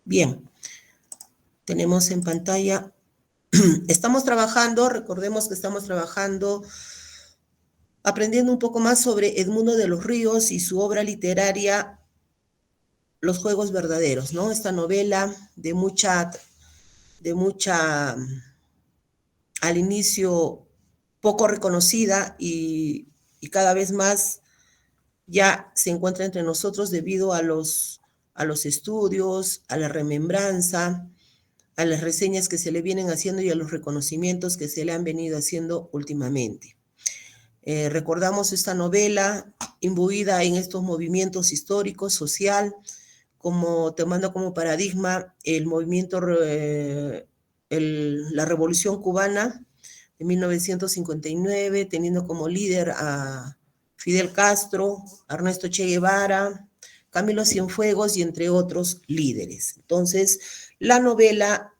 Bien, tenemos en pantalla, estamos trabajando, recordemos que estamos trabajando, aprendiendo un poco más sobre Edmundo de los Ríos y su obra literaria Los Juegos Verdaderos, ¿no? Esta novela al inicio poco reconocida y cada vez más ya se encuentra entre nosotros debido a los estudios, a la remembranza, a las reseñas que se le vienen haciendo y a los reconocimientos que se le han venido haciendo últimamente. Recordamos esta novela imbuida en estos movimientos históricos, social, tomando como paradigma el movimiento, la Revolución Cubana de 1959, teniendo como líder a Fidel Castro, Ernesto Che Guevara, Camilo Cienfuegos y entre otros líderes. Entonces, la novela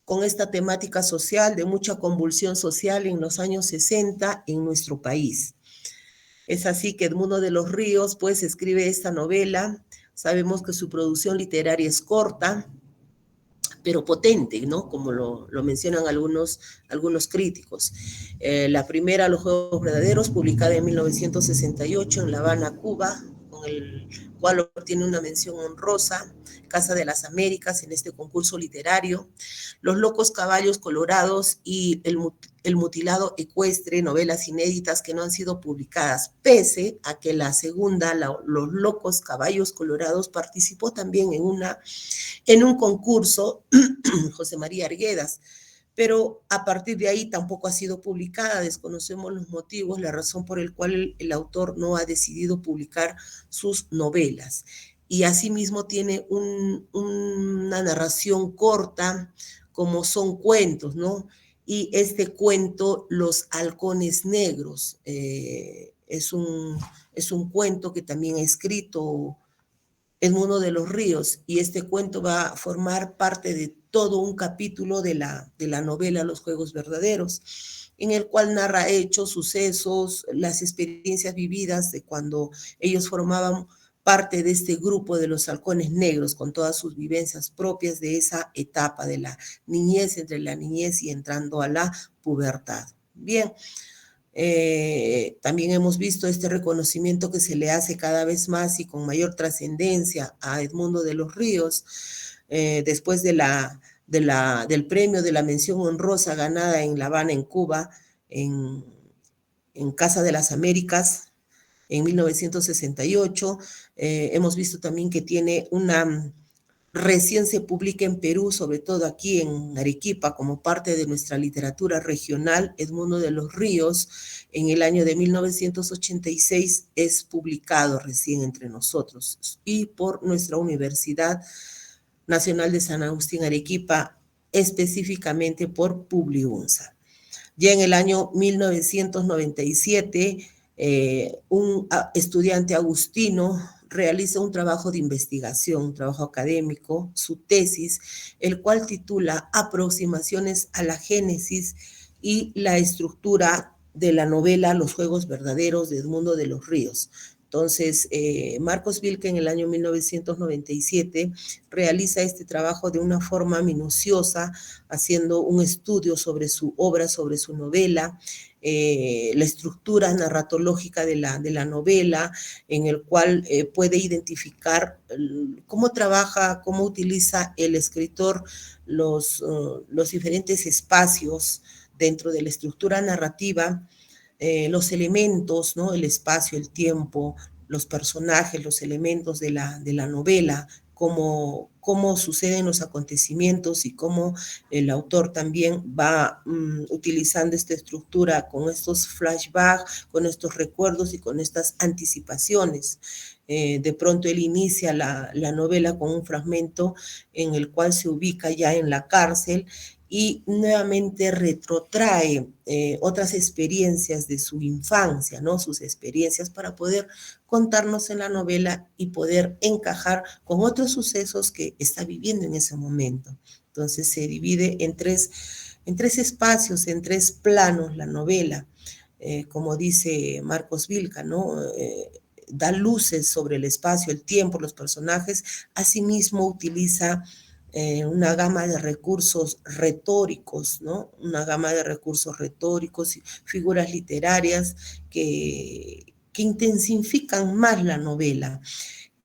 con esta temática social de mucha convulsión social en los años 60 en nuestro país. Es así que Edmundo de los Ríos, pues, escribe esta novela. Sabemos que su producción literaria es corta, pero potente, ¿no? Como lo mencionan algunos críticos. La primera, Los Juegos Verdaderos, publicada en 1968 en La Habana, Cuba, con el cual obtiene una mención honrosa, Casa de las Américas, en este concurso literario. Los Locos Caballos Colorados y El Mutilado Ecuestre, novelas inéditas que no han sido publicadas, pese a que la segunda, Los Locos Caballos Colorados, participó también en un concurso, José María Arguedas, pero a partir de ahí tampoco ha sido publicada. Desconocemos los motivos, la razón por el cual el autor no ha decidido publicar sus novelas. Y asimismo tiene una narración corta, como son cuentos, ¿no? Y este cuento, Los Halcones Negros, es un cuento que también ha escrito Edmundo de los Ríos, y este cuento va a formar parte de todo un capítulo de la novela Los Juegos Verdaderos, en el cual narra hechos, sucesos, las experiencias vividas de cuando ellos formaban parte de este grupo de los Halcones Negros, con todas sus vivencias propias de esa etapa de la niñez, entre la niñez y entrando a la pubertad. Bien. También hemos visto este reconocimiento que se le hace cada vez más y con mayor trascendencia a Edmundo de los Ríos, después del premio de la mención honrosa ganada en La Habana, en Cuba, en Casa de las Américas, en 1968. Hemos visto también que tiene recién se publica en Perú, sobre todo aquí en Arequipa, como parte de nuestra literatura regional, Edmundo de los Ríos, en el año de 1986 es publicado recién entre nosotros y por nuestra Universidad Nacional de San Agustín Arequipa, específicamente por Publiunza. Ya en el año 1997, un estudiante agustino realiza un trabajo de investigación, un trabajo académico, su tesis, el cual titula Aproximaciones a la génesis y la estructura de la novela Los Juegos Verdaderos de Edmundo de los Ríos. Entonces, Marcos Wilke en el año 1997 realiza este trabajo de una forma minuciosa, haciendo un estudio sobre su obra, sobre su novela, la estructura narratológica de la novela, en el cual puede identificar cómo trabaja, cómo utiliza el escritor los diferentes espacios dentro de la estructura narrativa, los elementos, ¿no? El espacio, el tiempo, los personajes, los elementos de la novela, cómo suceden los acontecimientos y cómo el autor también va utilizando esta estructura con estos flashbacks, con estos recuerdos y con estas anticipaciones. De pronto él inicia la novela con un fragmento en el cual se ubica ya en la cárcel y nuevamente retrotrae otras experiencias de su infancia, ¿no? Sus experiencias para poder contarnos en la novela y poder encajar con otros sucesos que está viviendo en ese momento. Entonces se divide en tres espacios, en tres planos la novela, como dice Marcos Wilke, ¿no? Da luces sobre el espacio, el tiempo, los personajes, asimismo utiliza una gama de recursos retóricos, ¿no? Una gama de recursos retóricos y figuras literarias que intensifican más la novela.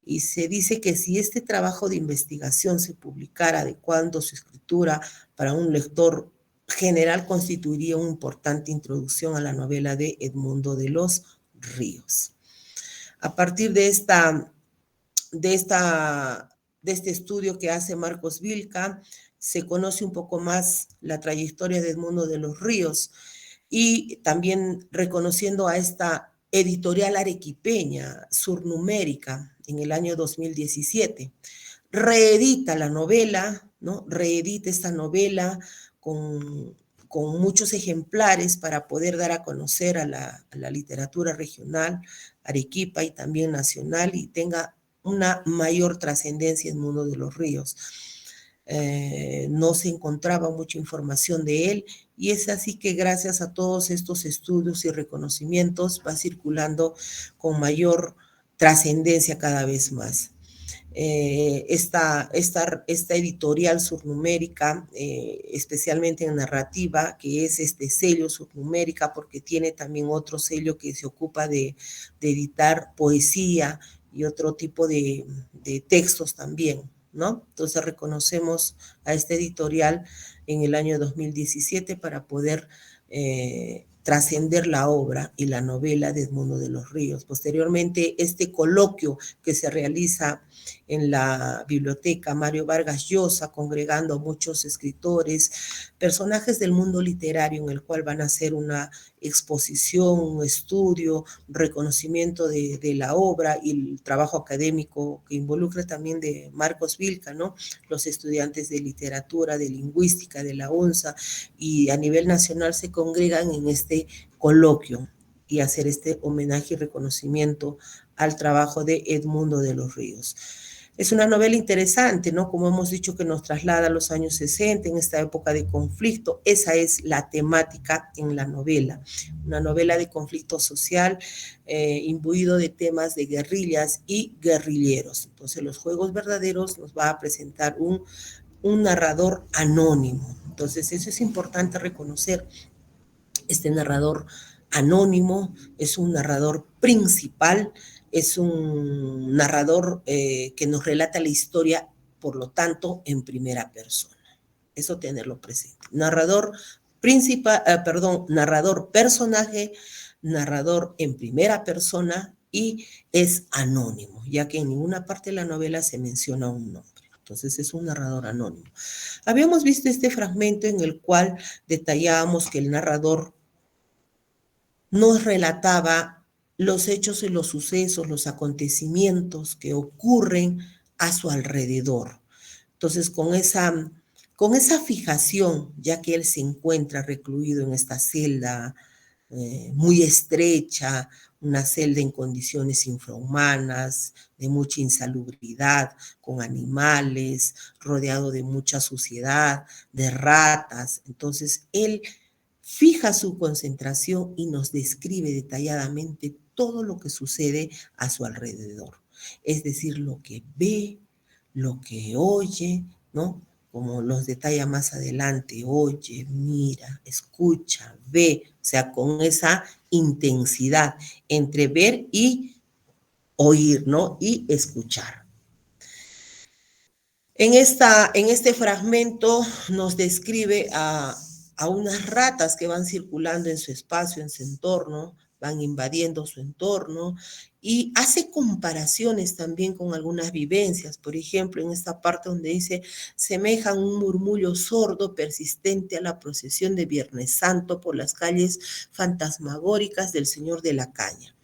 Y se dice que si este trabajo de investigación se publicara adecuando su escritura para un lector general, constituiría una importante introducción a la novela de Edmundo de los Ríos. A partir de, esta, de este estudio que hace Marcos Vilca, se conoce un poco más la trayectoria de Edmundo de los Ríos y también reconociendo a esta editorial arequipeña, Surnumérica, en el año 2017. Reedita la novela, ¿no? Reedita esta novela con muchos ejemplares para poder dar a conocer a la literatura regional, Arequipa y también nacional, y tenga una mayor trascendencia en el mundo de los ríos. No se encontraba mucha información de él y es así que gracias a todos estos estudios y reconocimientos va circulando con mayor trascendencia cada vez más. Esta editorial Surnumérica, especialmente en narrativa, que es este sello Surnumérica, porque tiene también otro sello que se ocupa de editar poesía y otro tipo de textos también, ¿no? Entonces reconocemos a este editorial en el año 2017 para poder trascender la obra y la novela de Edmundo de los Ríos. Posteriormente, este coloquio que se realiza en la biblioteca Mario Vargas Llosa, congregando a muchos escritores, personajes del mundo literario, en el cual van a hacer una exposición, un estudio, reconocimiento de la obra y el trabajo académico que involucra también de Marcos Vilca, ¿no? Los estudiantes de literatura, de lingüística, de la UNSA, y a nivel nacional se congregan en este coloquio y hacer este homenaje y reconocimiento al trabajo de Edmundo de los Ríos. Es una novela interesante, ¿no? Como hemos dicho, que nos traslada a los años 60, en esta época de conflicto. Esa es la temática en la novela. Una novela de conflicto social, imbuido de temas de guerrillas y guerrilleros. Entonces, Los Juegos Verdaderos nos va a presentar un narrador anónimo. Entonces, eso es importante reconocer. Este narrador anónimo es un narrador principal, es un narrador que nos relata la historia, por lo tanto, en primera persona. Eso tenerlo presente. Narrador principal, narrador personaje, narrador en primera persona y es anónimo, ya que en ninguna parte de la novela se menciona un nombre. Entonces es un narrador anónimo. Habíamos visto este fragmento en el cual detallábamos que el narrador nos relataba los hechos y los sucesos, los acontecimientos que ocurren a su alrededor. Entonces, con esa fijación, ya que él se encuentra recluido en esta celda muy estrecha, una celda en condiciones infrahumanas, de mucha insalubridad, con animales, rodeado de mucha suciedad, de ratas. Entonces, él fija su concentración y nos describe detalladamente todo lo que sucede a su alrededor. Es decir, lo que ve, lo que oye, ¿no? Como los detalla más adelante, oye, mira, escucha, ve, o sea, con esa intensidad entre ver y oír, ¿no? Y escuchar. En este fragmento nos describe a unas ratas que van circulando en su espacio, en su entorno, van invadiendo su entorno y hace comparaciones también con algunas vivencias. Por ejemplo, en esta parte donde dice, semejan un murmullo sordo persistente a la procesión de Viernes Santo por las calles fantasmagóricas del Señor de la Caña.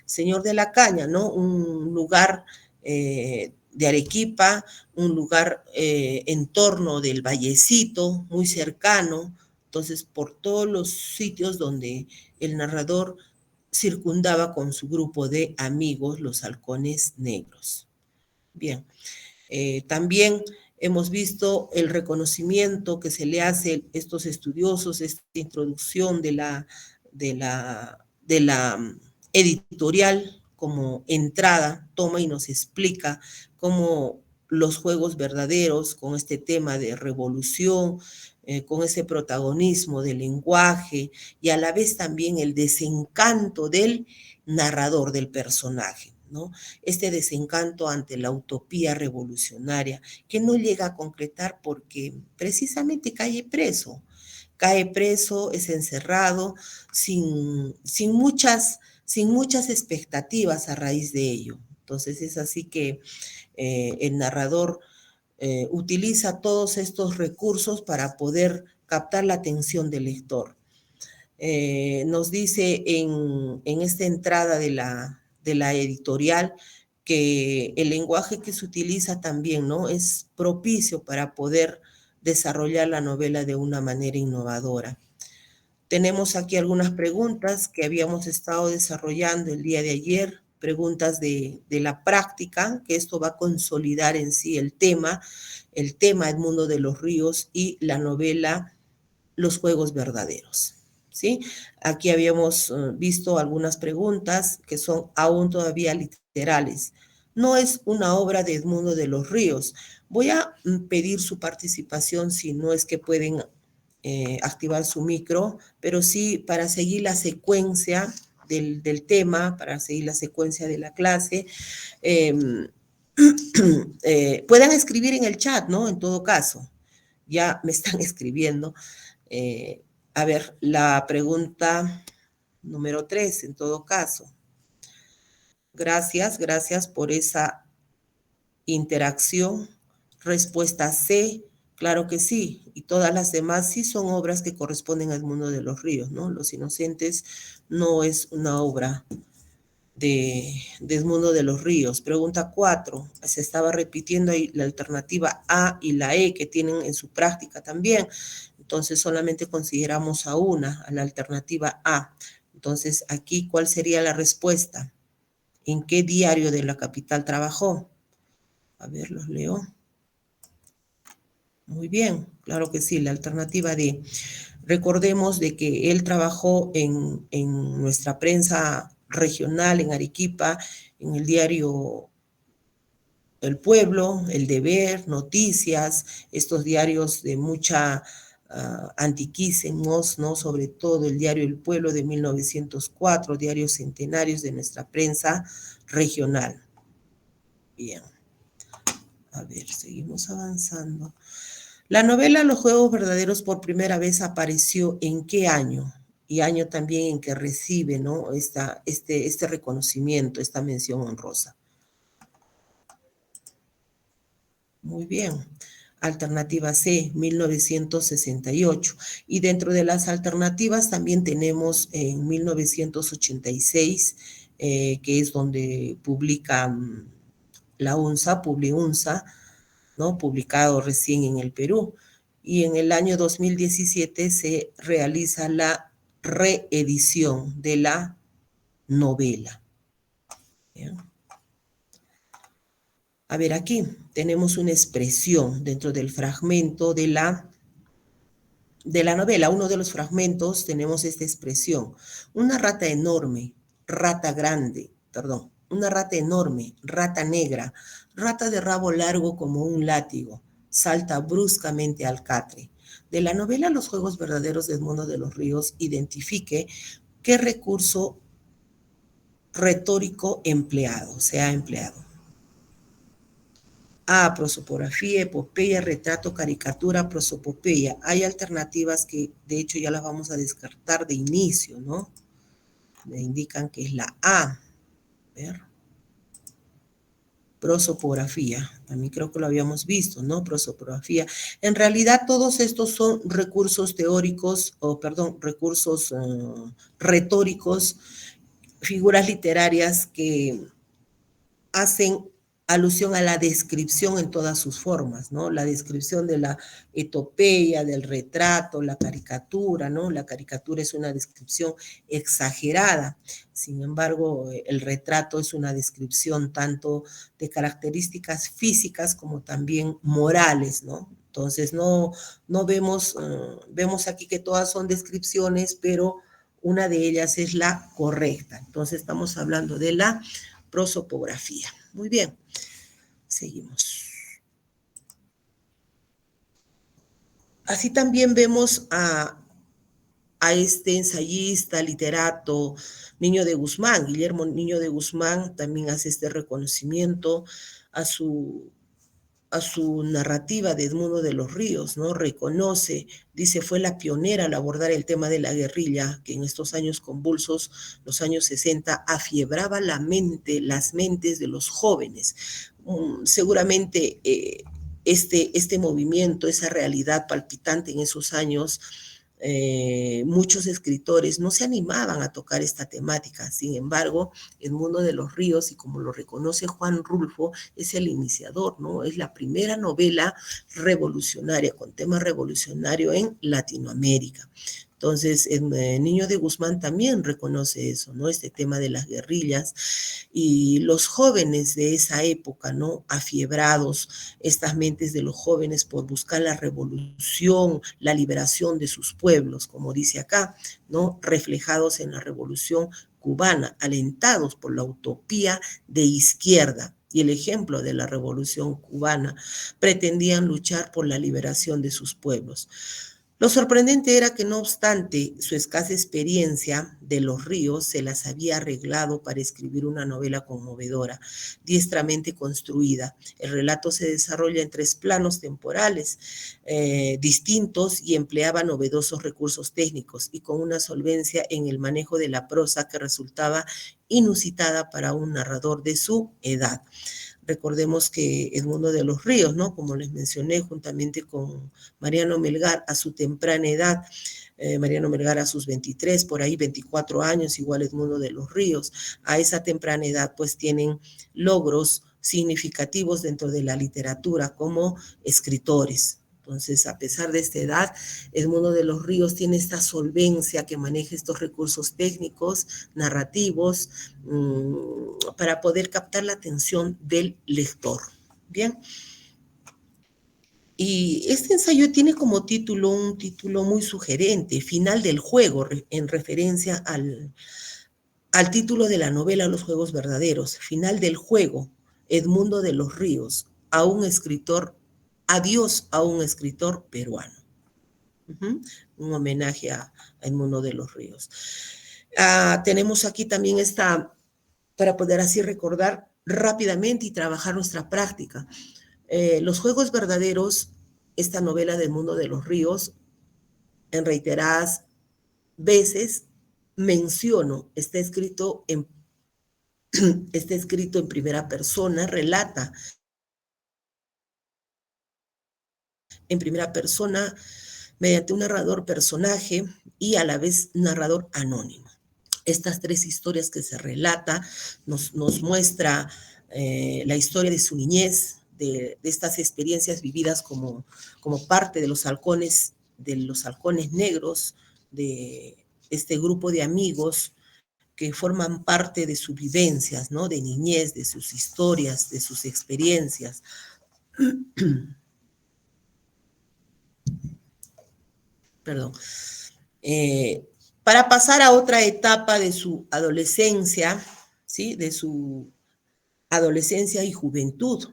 Señor de la Caña, ¿no? Un lugar de Arequipa, un lugar en torno del Vallecito, muy cercano, entonces por todos los sitios donde el narrador circundaba con su grupo de amigos, los halcones negros. Bien, también hemos visto el reconocimiento que se le hace a estos estudiosos, esta introducción de la editorial como entrada, toma y nos explica cómo los juegos verdaderos, con este tema de revolución, con ese protagonismo del lenguaje y a la vez también el desencanto del narrador, del personaje, ¿no? Este desencanto ante la utopía revolucionaria que no llega a concretar porque precisamente cae preso, es encerrado sin muchas expectativas a raíz de ello. Entonces es así que el narrador utiliza todos estos recursos para poder captar la atención del lector. Nos dice en esta entrada de la editorial que el lenguaje que se utiliza también, ¿no?, es propicio para poder desarrollar la novela de una manera innovadora. Tenemos aquí algunas preguntas que habíamos estado desarrollando el día de ayer, preguntas de la práctica, que esto va a consolidar en sí el tema Edmundo de los Ríos y la novela Los Juegos Verdaderos. ¿Sí? Aquí habíamos visto algunas preguntas que son aún todavía literales. No es una obra de Edmundo de los Ríos. Voy a pedir su participación si no es que pueden activar su micro, pero sí para seguir la secuencia del tema, para seguir la secuencia de la clase. Puedan escribir en el chat, ¿no? En todo caso, ya me están escribiendo. A ver, la pregunta número 3, en todo caso. Gracias por esa interacción. Respuesta C, claro que sí. Y todas las demás sí son obras que corresponden al Mundo de los Ríos, ¿no? Los Inocentes no es una obra de Edmundo de los Ríos. Pregunta 4, se estaba repitiendo ahí la alternativa A y la E que tienen en su práctica también. Entonces solamente consideramos a una, a la alternativa A. Entonces aquí, ¿cuál sería la respuesta? ¿En qué diario de la capital trabajó? A ver, los leo. Muy bien, claro que sí, la alternativa D. Recordemos de que él trabajó en nuestra prensa regional, en Arequipa, en el diario El Pueblo, El Deber, Noticias, estos diarios de mucha antiquísimos, ¿no? Sobre todo el diario El Pueblo de 1904, diarios centenarios de nuestra prensa regional. Bien. A ver, seguimos avanzando. La novela Los Juegos Verdaderos por primera vez apareció ¿en qué año? Y año también en que recibe, ¿no?, este reconocimiento, esta mención honrosa. Muy bien. Alternativa C, 1968. Y dentro de las alternativas también tenemos en 1986, que es donde publica la UNSA, Publiunsa, ¿no?, publicado recién en el Perú. Y en el año 2017 se realiza la reedición de la novela. ¿Bien? A ver, aquí tenemos una expresión dentro del fragmento de la novela. Uno de los fragmentos tenemos esta expresión. Una rata enorme, una rata enorme, rata negra, rata de rabo largo como un látigo, salta bruscamente al catre. De la novela Los Juegos Verdaderos de Edmundo de los Ríos, identifique qué recurso retórico se ha empleado. A, prosopografía, epopeya, retrato, caricatura, prosopopeya. Hay alternativas que de hecho ya las vamos a descartar de inicio, ¿no? Me indican que es la A. A ver. Prosopografía, también creo que lo habíamos visto, ¿no? Prosopografía. En realidad todos estos son recursos teóricos, recursos retóricos, figuras literarias que hacen alusión a la descripción en todas sus formas, ¿no? La descripción de la etopeya, del retrato, la caricatura, ¿no? La caricatura es una descripción exagerada. Sin embargo, el retrato es una descripción tanto de características físicas como también morales, ¿no? Entonces, no vemos aquí que todas son descripciones, pero una de ellas es la correcta. Entonces, estamos hablando de la prosopografía. Muy bien, seguimos. Así también vemos a este ensayista, literato, Niño de Guzmán. Guillermo Niño de Guzmán también hace este reconocimiento a su, a su narrativa de Edmundo de los Ríos, ¿no? Reconoce, dice, fue la pionera al abordar el tema de la guerrilla, que en estos años convulsos, los años 60, afiebraba las mentes de los jóvenes. Seguramente este movimiento, esa realidad palpitante en esos años, muchos escritores no se animaban a tocar esta temática. Sin embargo, Edmundo de los Ríos, y como lo reconoce Juan Rulfo, es el iniciador, ¿no? Es la primera novela revolucionaria, con tema revolucionario en Latinoamérica. Entonces, el Niño de Guzmán también reconoce eso, ¿no? Este tema de las guerrillas y los jóvenes de esa época, ¿no? Afiebrados, estas mentes de los jóvenes por buscar la revolución, la liberación de sus pueblos, como dice acá, ¿no? Reflejados en la revolución cubana, alentados por la utopía de izquierda y el ejemplo de la revolución cubana, pretendían luchar por la liberación de sus pueblos. Lo sorprendente era que no obstante su escasa experiencia de los ríos, se las había arreglado para escribir una novela conmovedora, diestramente construida. El relato se desarrolla en 3 planos temporales distintos y empleaba novedosos recursos técnicos y con una solvencia en el manejo de la prosa que resultaba inusitada para un narrador de su edad. Recordemos que Edmundo de los Ríos, ¿no? Como les mencioné, juntamente con Mariano Melgar, a su temprana edad, Mariano Melgar a sus 23, por ahí 24 años, igual Edmundo de los Ríos, a esa temprana edad pues tienen logros significativos dentro de la literatura como escritores. Entonces, a pesar de esta edad, Edmundo de los Ríos tiene esta solvencia que maneja estos recursos técnicos, narrativos, para poder captar la atención del lector. Bien. Y este ensayo tiene como título un título muy sugerente, Final del juego, en referencia al título de la novela Los Juegos Verdaderos, Final del juego, Edmundo de los Ríos, a un escritor, adiós a un escritor peruano. Un homenaje a Edmundo de los Ríos. Tenemos aquí también para poder así recordar rápidamente y trabajar nuestra práctica. Los Juegos Verdaderos, esta novela de Edmundo de los Ríos, en reiteradas veces menciono, está escrito en primera persona, relata en primera persona mediante un narrador personaje y a la vez narrador anónimo. Estas 3 historias que se relata nos muestra la historia de su niñez, de estas experiencias vividas como parte de los halcones negros, de este grupo de amigos que forman parte de sus vivencias, ¿no? De niñez, de sus historias, de sus experiencias. Perdón. Para pasar a otra etapa de su adolescencia, ¿sí? De su adolescencia y juventud.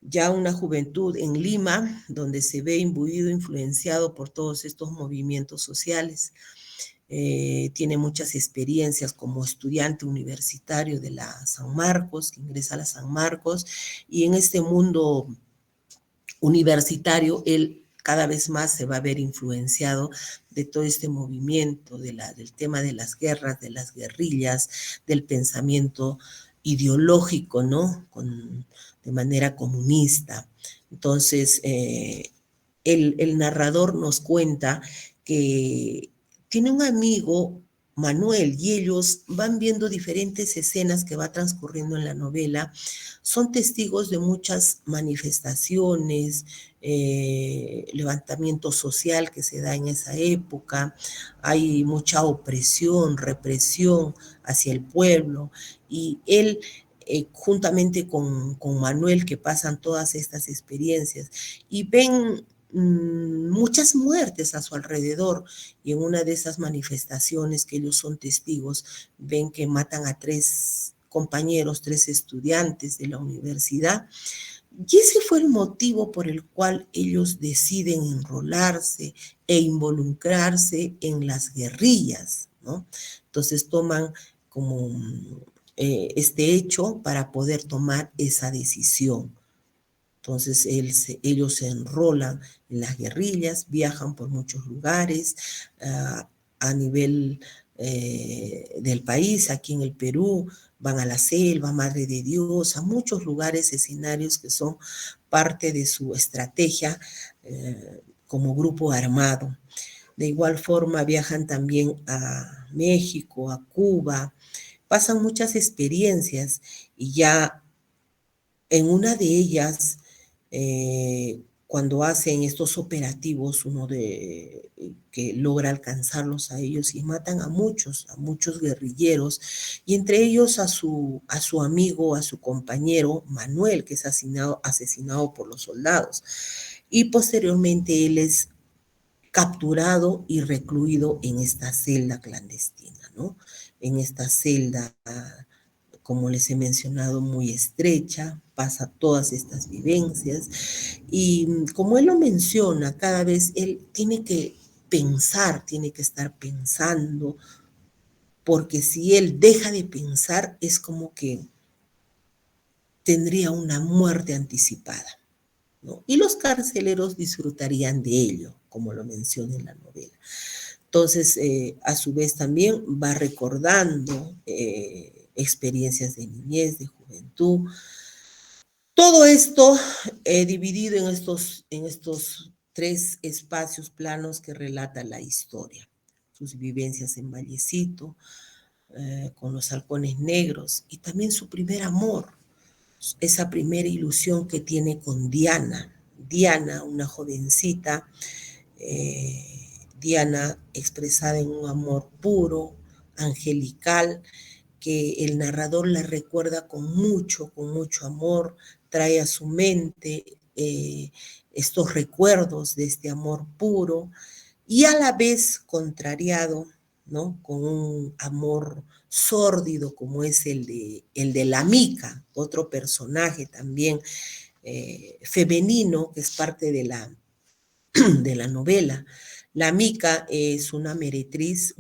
Ya una juventud en Lima, donde se ve imbuido, influenciado por todos estos movimientos sociales. Tiene muchas experiencias como estudiante universitario de la San Marcos, que ingresa a la San Marcos, y en este mundo universitario, él cada vez más se va a ver influenciado de todo este movimiento, del tema de las guerras, de las guerrillas, del pensamiento ideológico, ¿no? De manera comunista. Entonces, el narrador nos cuenta que tiene un amigo, Manuel, y ellos van viendo diferentes escenas que va transcurriendo en la novela. Son testigos de muchas manifestaciones, levantamiento social que se da en esa época. Hay mucha opresión, represión hacia el pueblo, y él juntamente con Manuel, que pasan todas estas experiencias y ven muchas muertes a su alrededor, y en una de esas manifestaciones que ellos son testigos, ven que matan a 3 compañeros, 3 estudiantes de la universidad, Y ese fue el motivo por el cual ellos deciden enrolarse e involucrarse en las guerrillas, ¿no? Entonces toman como este hecho para poder tomar esa decisión. Entonces ellos se enrolan en las guerrillas, viajan por muchos lugares a nivel del país, aquí en el Perú, van a la selva, Madre de Dios, a muchos lugares, escenarios que son parte de su estrategia como grupo armado. De igual forma viajan también a México, a Cuba, pasan muchas experiencias y ya en una de ellas, cuando hacen estos operativos, uno de que logra alcanzarlos a ellos y matan a muchos guerrilleros, y entre ellos a su amigo, a su compañero Manuel, que es asesinado por los soldados. Y posteriormente él es capturado y recluido en esta celda clandestina, ¿no? En esta celda como les he mencionado, muy estrecha, pasa todas estas vivencias y como él lo menciona, cada vez él tiene que pensar, tiene que estar pensando, porque si él deja de pensar es como que tendría una muerte anticipada, ¿no? Y los carceleros disfrutarían de ello, como lo menciona en la novela. Entonces, a su vez también va recordando experiencias de niñez, de juventud. Todo esto dividido en estos tres espacios planos que relata la historia. Sus vivencias en Vallecito, con los halcones negros y también su primer amor, esa primera ilusión que tiene con Diana. Diana, una jovencita, Diana expresada en un amor puro, angelical, que el narrador la recuerda con mucho amor, trae a su mente estos recuerdos de este amor puro y a la vez contrariado, ¿no? Con un amor sórdido como es el de la Mica, otro personaje también femenino que es parte de la novela. La Mica es una meretriz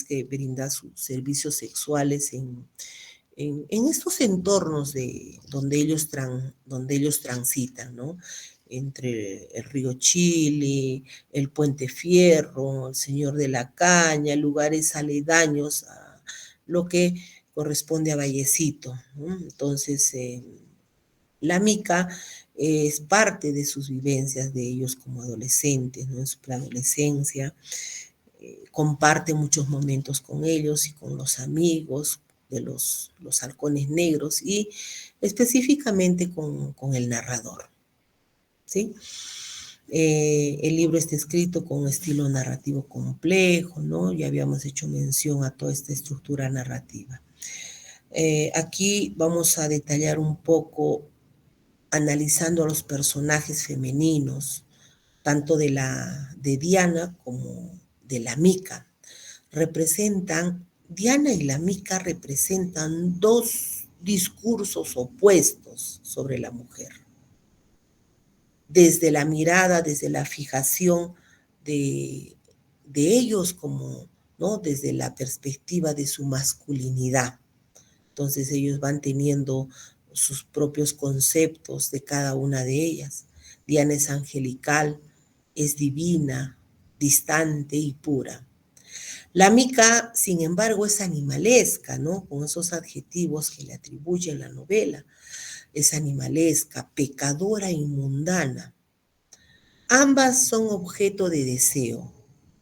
que brinda sus servicios sexuales en estos entornos donde ellos transitan, ¿no? Entre el río Chile, el Puente Fierro, el Señor de la Caña, lugares aledaños a lo que corresponde a Vallecito, ¿no? Entonces, la Mica es parte de sus vivencias de ellos como adolescentes, ¿no? En su preadolescencia, comparte muchos momentos con ellos y con los amigos de los halcones negros y específicamente con el narrador, ¿sí? El libro está escrito con un estilo narrativo complejo, ¿no? Ya habíamos hecho mención a toda esta estructura narrativa. Aquí vamos a detallar un poco analizando a los personajes femeninos, tanto de Diana como de la Mica. Diana y la Mica representan dos discursos opuestos sobre la mujer. Desde la mirada, desde la fijación de, de ellos como, ¿no? Desde la perspectiva de su masculinidad. Entonces ellos van teniendo sus propios conceptos de cada una de ellas. Diana es angelical, es divina, distante y pura. La Mica, sin embargo, es animalesca, ¿no? Con esos adjetivos que le atribuyen la novela. Es animalesca, pecadora y mundana. Ambas son objeto de deseo,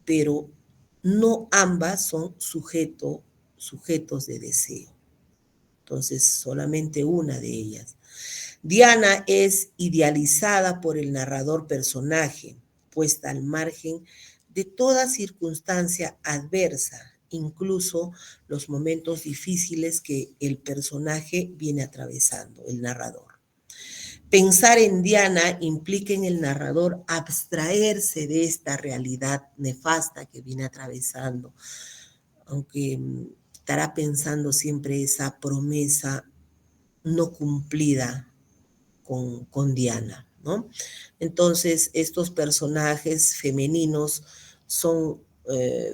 pero no ambas son sujetos de deseo. Entonces, solamente una de ellas. Diana es idealizada por el narrador personaje, puesta al margen de toda circunstancia adversa, incluso los momentos difíciles que el personaje viene atravesando, el narrador. Pensar en Diana implica en el narrador abstraerse de esta realidad nefasta que viene atravesando, aunque estará pensando siempre esa promesa no cumplida con Diana, ¿no? Entonces, estos personajes femeninos son,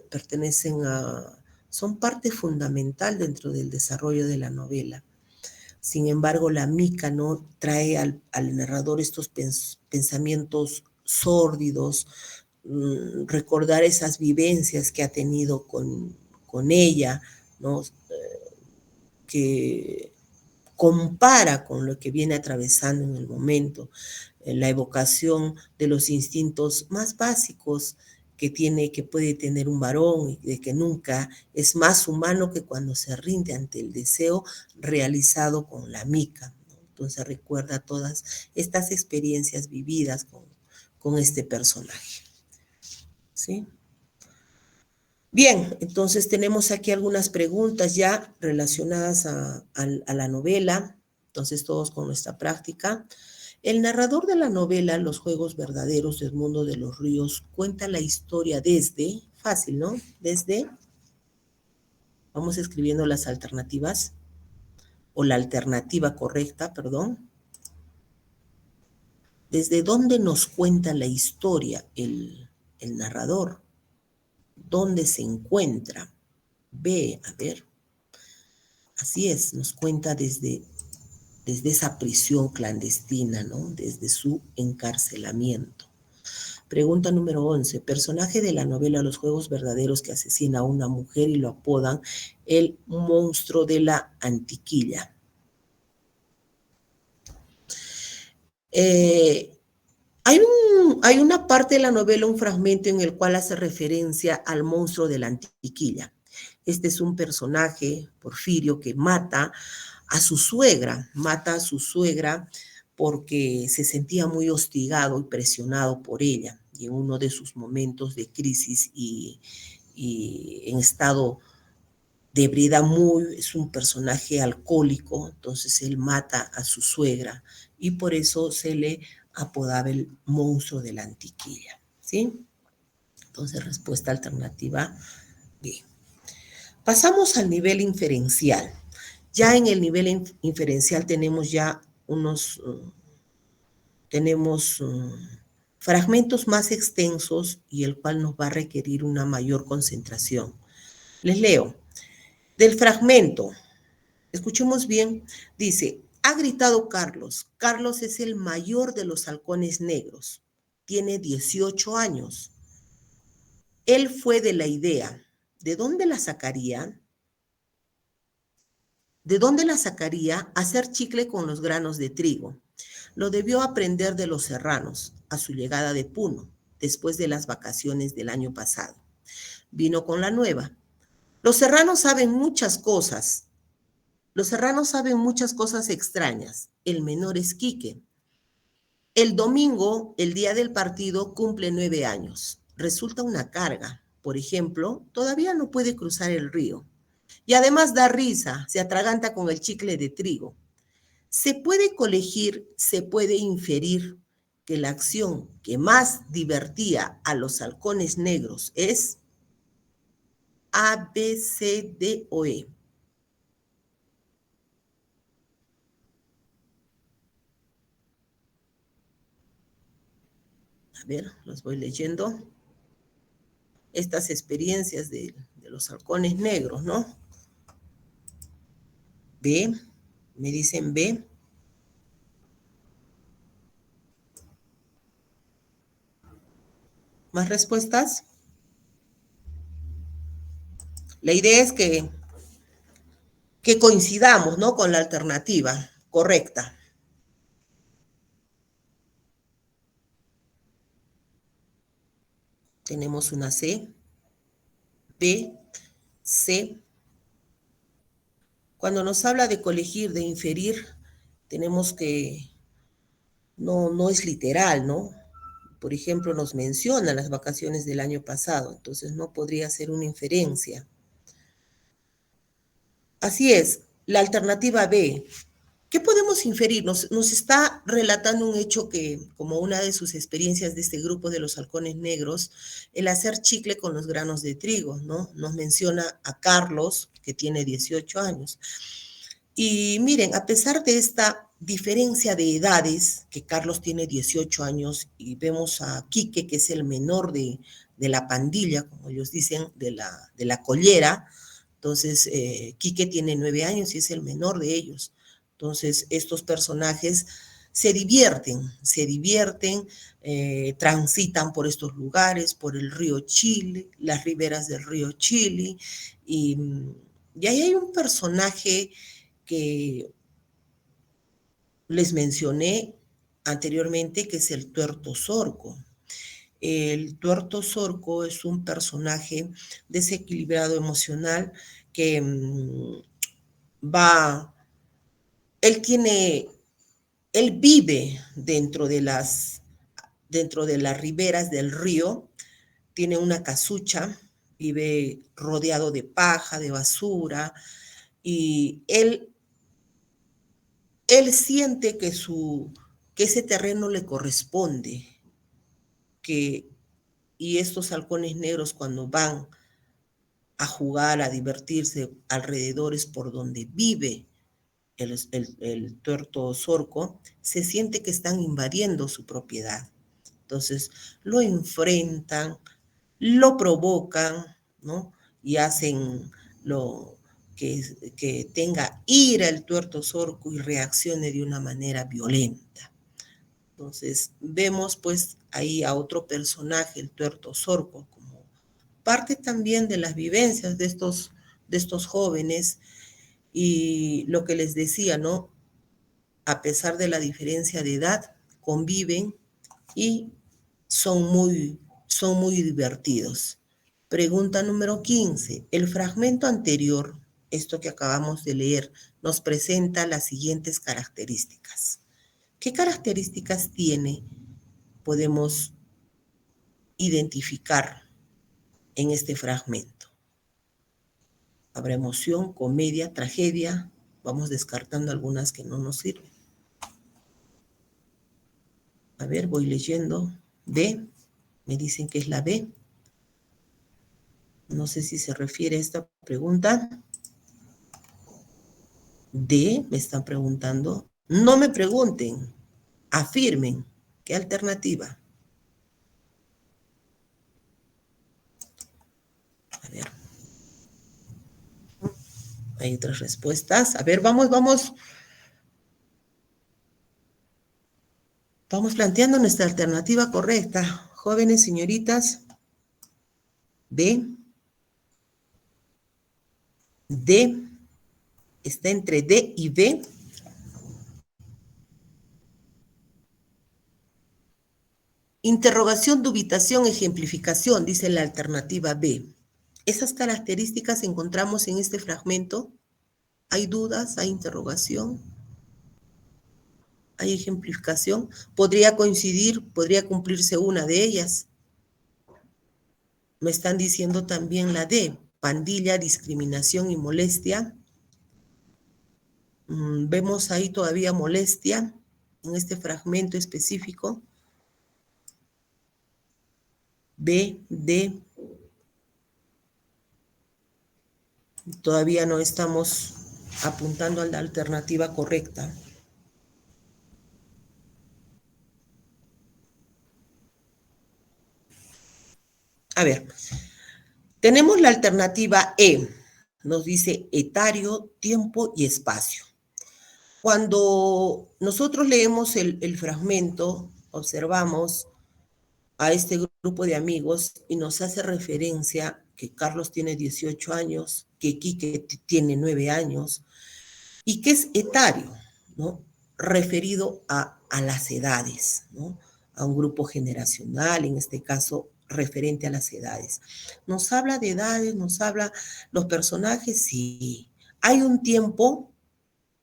pertenecen a, son parte fundamental dentro del desarrollo de la novela. Sin embargo, la mica, ¿no?, trae al narrador estos pensamientos sórdidos, recordar esas vivencias que ha tenido con ella, ¿no?, que compara con lo que viene atravesando en el momento, la evocación de los instintos más básicos que puede tener un varón, y de que nunca es más humano que cuando se rinde ante el deseo realizado con la mica, ¿no? Entonces recuerda todas estas experiencias vividas con este personaje, ¿sí? Bien, entonces tenemos aquí algunas preguntas ya relacionadas a la novela, entonces todos con nuestra práctica. El narrador de la novela Los Juegos Verdaderos del Mundo de los Ríos cuenta la historia desde, fácil, ¿no? Desde, vamos escribiendo las alternativas, o la alternativa correcta, perdón. ¿Desde dónde nos cuenta la historia el narrador? ¿Dónde se encuentra? B, a ver. Así es, nos cuenta desde esa prisión clandestina, ¿no? Desde su encarcelamiento. Pregunta número 11. Personaje de la novela Los Juegos Verdaderos que asesina a una mujer y lo apodan el monstruo de la Antiquilla. Hay una parte de la novela, un fragmento en el cual hace referencia al monstruo de la Antiquilla. Este es un personaje, Porfirio, que mata a su suegra porque se sentía muy hostigado y presionado por ella, y en uno de sus momentos de crisis y en estado de ebriedad es un personaje alcohólico, entonces él mata a su suegra y por eso se le apodaba el monstruo de la Antiquilla, ¿sí? Entonces, respuesta alternativa B. Pasamos al nivel inferencial. Ya en el nivel inferencial tenemos ya tenemos fragmentos más extensos y el cual nos va a requerir una mayor concentración. Les leo. Del fragmento, escuchemos bien, dice, ha gritado Carlos. Carlos es el mayor de los halcones negros. Tiene 18 años. Él fue de la idea. ¿De dónde la sacaría? ¿De dónde la sacaría? Hacer chicle con los granos de trigo. Lo debió aprender de los serranos a su llegada de Puno, después de las vacaciones del año pasado. Vino con la nueva. Los serranos saben muchas cosas. Los serranos saben muchas cosas extrañas. El menor es Quique. El domingo, el día del partido, cumple 9 años. Resulta una carga. Por ejemplo, todavía no puede cruzar el río. Y además da risa, se atraganta con el chicle de trigo. Se puede colegir, se puede inferir que la acción que más divertía a los halcones negros es A, B, C, D o E. A ver, los voy leyendo. Estas experiencias de los halcones negros, ¿no? B, me dicen B. ¿Más respuestas? La idea es que coincidamos, ¿no?, con la alternativa correcta. Tenemos una C, B, C. Cuando nos habla de colegir, de inferir, tenemos que, no es literal, ¿no? Por ejemplo, nos menciona las vacaciones del año pasado, entonces no podría ser una inferencia. Así es, la alternativa B. ¿Qué podemos inferir? Nos está relatando un hecho que, como una de sus experiencias de este grupo de los halcones negros, el hacer chicle con los granos de trigo, ¿no? Nos menciona a Carlos, que tiene 18 años. Y miren, a pesar de diferencia de edades, que Carlos tiene 18 años y vemos a Quique, que es el menor de la pandilla, como ellos dicen, de la collera. Entonces, Quique tiene 9 años y es el menor de ellos. Entonces, estos personajes se divierten, transitan por estos lugares, por el río Chili, las riberas del río Chili, y, y ahí hay un personaje que les mencioné anteriormente, que es el Tuerto Zorco. El Tuerto Zorco es un personaje desequilibrado emocional que va, él tiene, él vive dentro de las riberas del río, tiene una casucha, vive rodeado de paja, de basura, y él siente que ese terreno le corresponde, que, y estos halcones negros cuando van a jugar, a divertirse alrededores por donde vive el tuerto zorco, se siente que están invadiendo su propiedad. Entonces lo enfrentan, lo provocan, ¿no? Y hacen lo que tenga ira el tuerto zorco y reaccione de una manera violenta. Entonces vemos pues ahí a otro personaje, el tuerto zorco, como parte también de las vivencias de estos jóvenes, y lo que les decía, ¿no? A pesar de la diferencia de edad, conviven y son muy divertidos. Pregunta número 15. El fragmento anterior, esto que acabamos de leer, nos presenta las siguientes características. ¿Qué características tiene? Podemos identificar en este fragmento. Habrá emoción, comedia, tragedia. Vamos descartando algunas que no nos sirven. A ver, voy leyendo. D. Me dicen que es la B. No sé si se refiere a esta pregunta. D. Me están preguntando. No me pregunten. Afirmen. ¿Qué alternativa? A ver. Hay otras respuestas. A ver, vamos planteando nuestra alternativa correcta. Jóvenes, señoritas. B. D. Está entre D y B. Interrogación, dubitación, ejemplificación, dice la alternativa B. ¿Esas características encontramos en este fragmento? ¿Hay dudas? ¿Hay interrogación? ¿Hay ejemplificación? ¿Podría coincidir? ¿Podría cumplirse una de ellas? Me están diciendo también la D, pandilla, discriminación y molestia. Vemos ahí todavía molestia en este fragmento específico. B, D. Todavía no estamos apuntando a la alternativa correcta. A ver, tenemos la alternativa E. Nos dice etario, tiempo y espacio. Cuando nosotros leemos el fragmento, observamos a este grupo de amigos y nos hace referencia que Carlos tiene 18 años, que Quique tiene 9 años, y que es etario, ¿no? Referido a las edades, ¿no? A un grupo generacional, en este caso referente a las edades. Nos habla de edades, nos habla los personajes, sí. Hay un tiempo,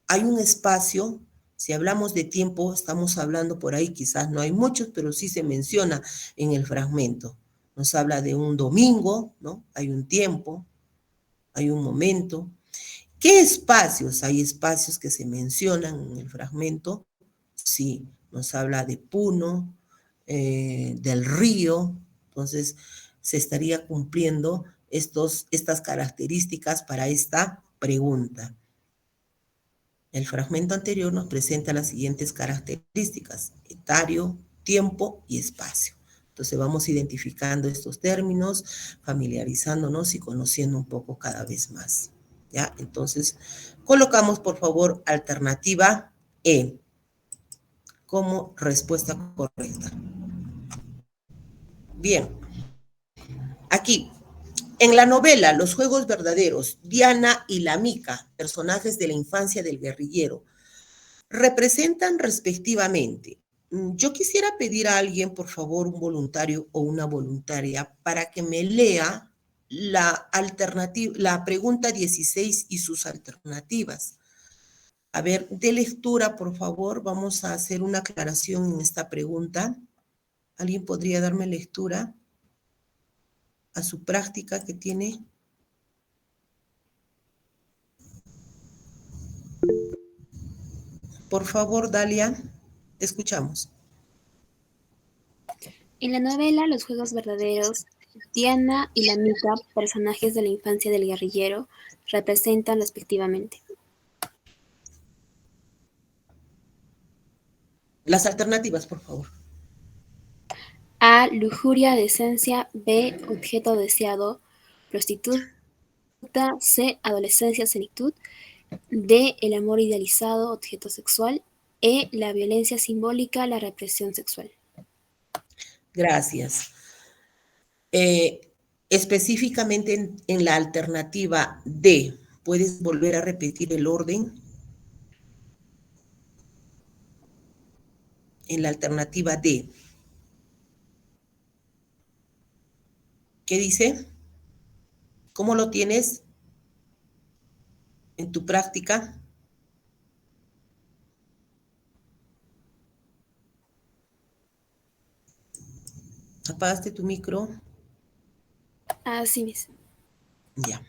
hay un espacio. Si hablamos de tiempo, estamos hablando por ahí, quizás no hay muchos, pero sí se menciona en el fragmento. Nos habla de un domingo, ¿no? Hay un tiempo, hay un momento. ¿Qué espacios? Hay espacios que se mencionan en el fragmento. Sí, nos habla de Puno, del río. Entonces, se estaría cumpliendo estas características para esta pregunta. El fragmento anterior nos presenta las siguientes características: etario, tiempo y espacio. Entonces vamos identificando estos términos, familiarizándonos y conociendo un poco cada vez más. ¿Ya? Entonces, colocamos por favor alternativa E como respuesta correcta. Bien, aquí, en la novela Los Juegos Verdaderos, Diana y la Mica, personajes de la infancia del guerrillero, representan respectivamente. Yo quisiera pedir a alguien, por favor, un voluntario o una voluntaria, para que me lea la alternativa, la pregunta 16 y sus alternativas. A ver, de lectura, por favor, vamos a hacer una aclaración en esta pregunta. ¿Alguien podría darme lectura a su práctica que tiene? Por favor, Dalia, te escuchamos. En la novela Los Juegos Verdaderos, Diana y la Mica, personajes de la infancia del guerrillero, representan respectivamente Las alternativas, por favor. A. Lujuria, decencia. B. Objeto deseado, prostituta. C. Adolescencia, senectud. D. El amor idealizado, objeto sexual. E. La violencia simbólica, la represión sexual. Gracias. Específicamente en la alternativa D, ¿puedes volver a repetir el orden? En la alternativa D, ¿qué dice? ¿Cómo lo tienes en tu práctica? ¿Apagaste tu micro? Así mismo. Ya.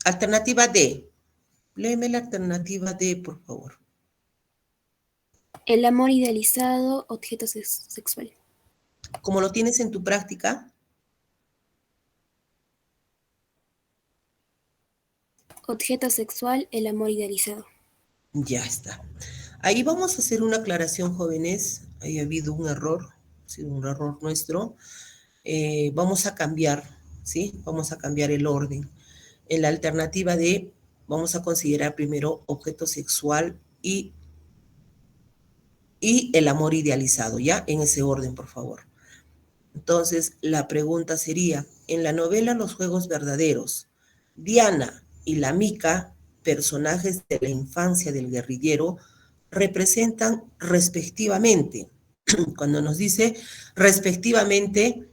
Alternativa D. Léeme la alternativa D, por favor. El amor idealizado, objeto sexual. ¿Cómo lo tienes en tu práctica? Objeto sexual, el amor idealizado. Ya está. Ahí vamos a hacer una aclaración, jóvenes. Ahí ha habido un error, ha sido un error nuestro. Vamos a cambiar, ¿sí? Vamos a cambiar el orden. En la alternativa D, vamos a considerar primero objeto sexual y el amor idealizado, ¿ya? En ese orden, por favor. Entonces, la pregunta sería, en la novela Los Juegos Verdaderos, Diana y la Mica, personajes de la infancia del guerrillero, representan respectivamente. Cuando nos dice respectivamente,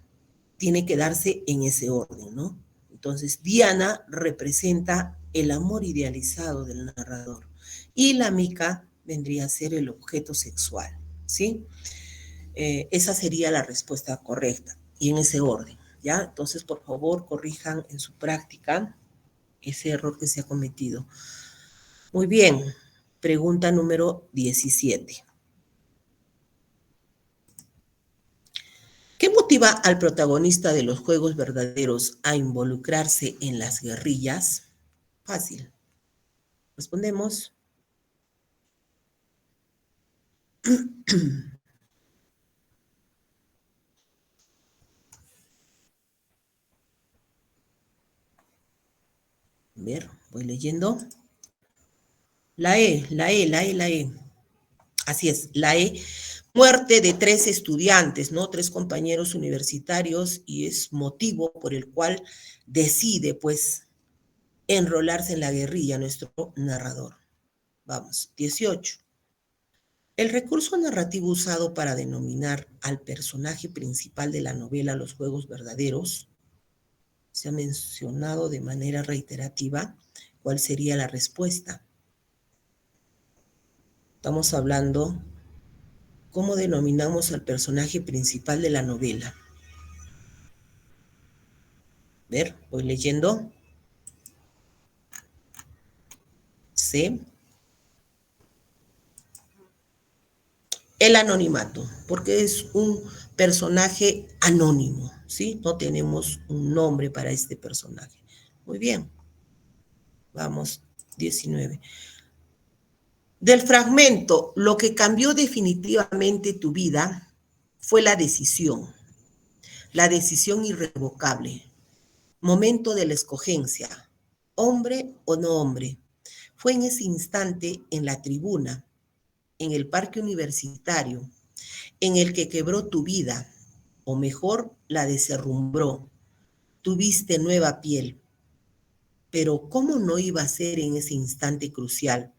tiene que darse en ese orden, ¿no? Entonces, Diana representa el amor idealizado del narrador y la Mica vendría a ser el objeto sexual, ¿sí? Esa sería la respuesta correcta y en ese orden, ¿ya? Entonces, por favor, corrijan en su práctica ese error que se ha cometido. Muy bien, pregunta número 17. ¿Qué motiva al protagonista de los Juegos Verdaderos a involucrarse en las guerrillas? Fácil. Respondemos. A ver, voy leyendo. La E, la E, la E, la E. Así es, la E. Muerte de 3 estudiantes, ¿no? 3 compañeros universitarios y es motivo por el cual decide, pues, enrolarse en la guerrilla nuestro narrador. Vamos, 18. El recurso narrativo usado para denominar al personaje principal de la novela Los Juegos Verdaderos se ha mencionado de manera reiterativa. ¿Cuál sería la respuesta? Estamos hablando cómo denominamos al personaje principal de la novela. A ver, voy leyendo. C. El anonimato, porque es un personaje anónimo, ¿sí? No tenemos un nombre para este personaje. Muy bien. Vamos, 19. Del fragmento, lo que cambió definitivamente tu vida fue la decisión irrevocable, momento de la escogencia, hombre o no hombre. Fue en ese instante, en la tribuna, en el parque universitario, en el que quebró tu vida, o mejor, la desherrumbró. Tuviste nueva piel. Pero ¿cómo no iba a ser en ese instante crucial?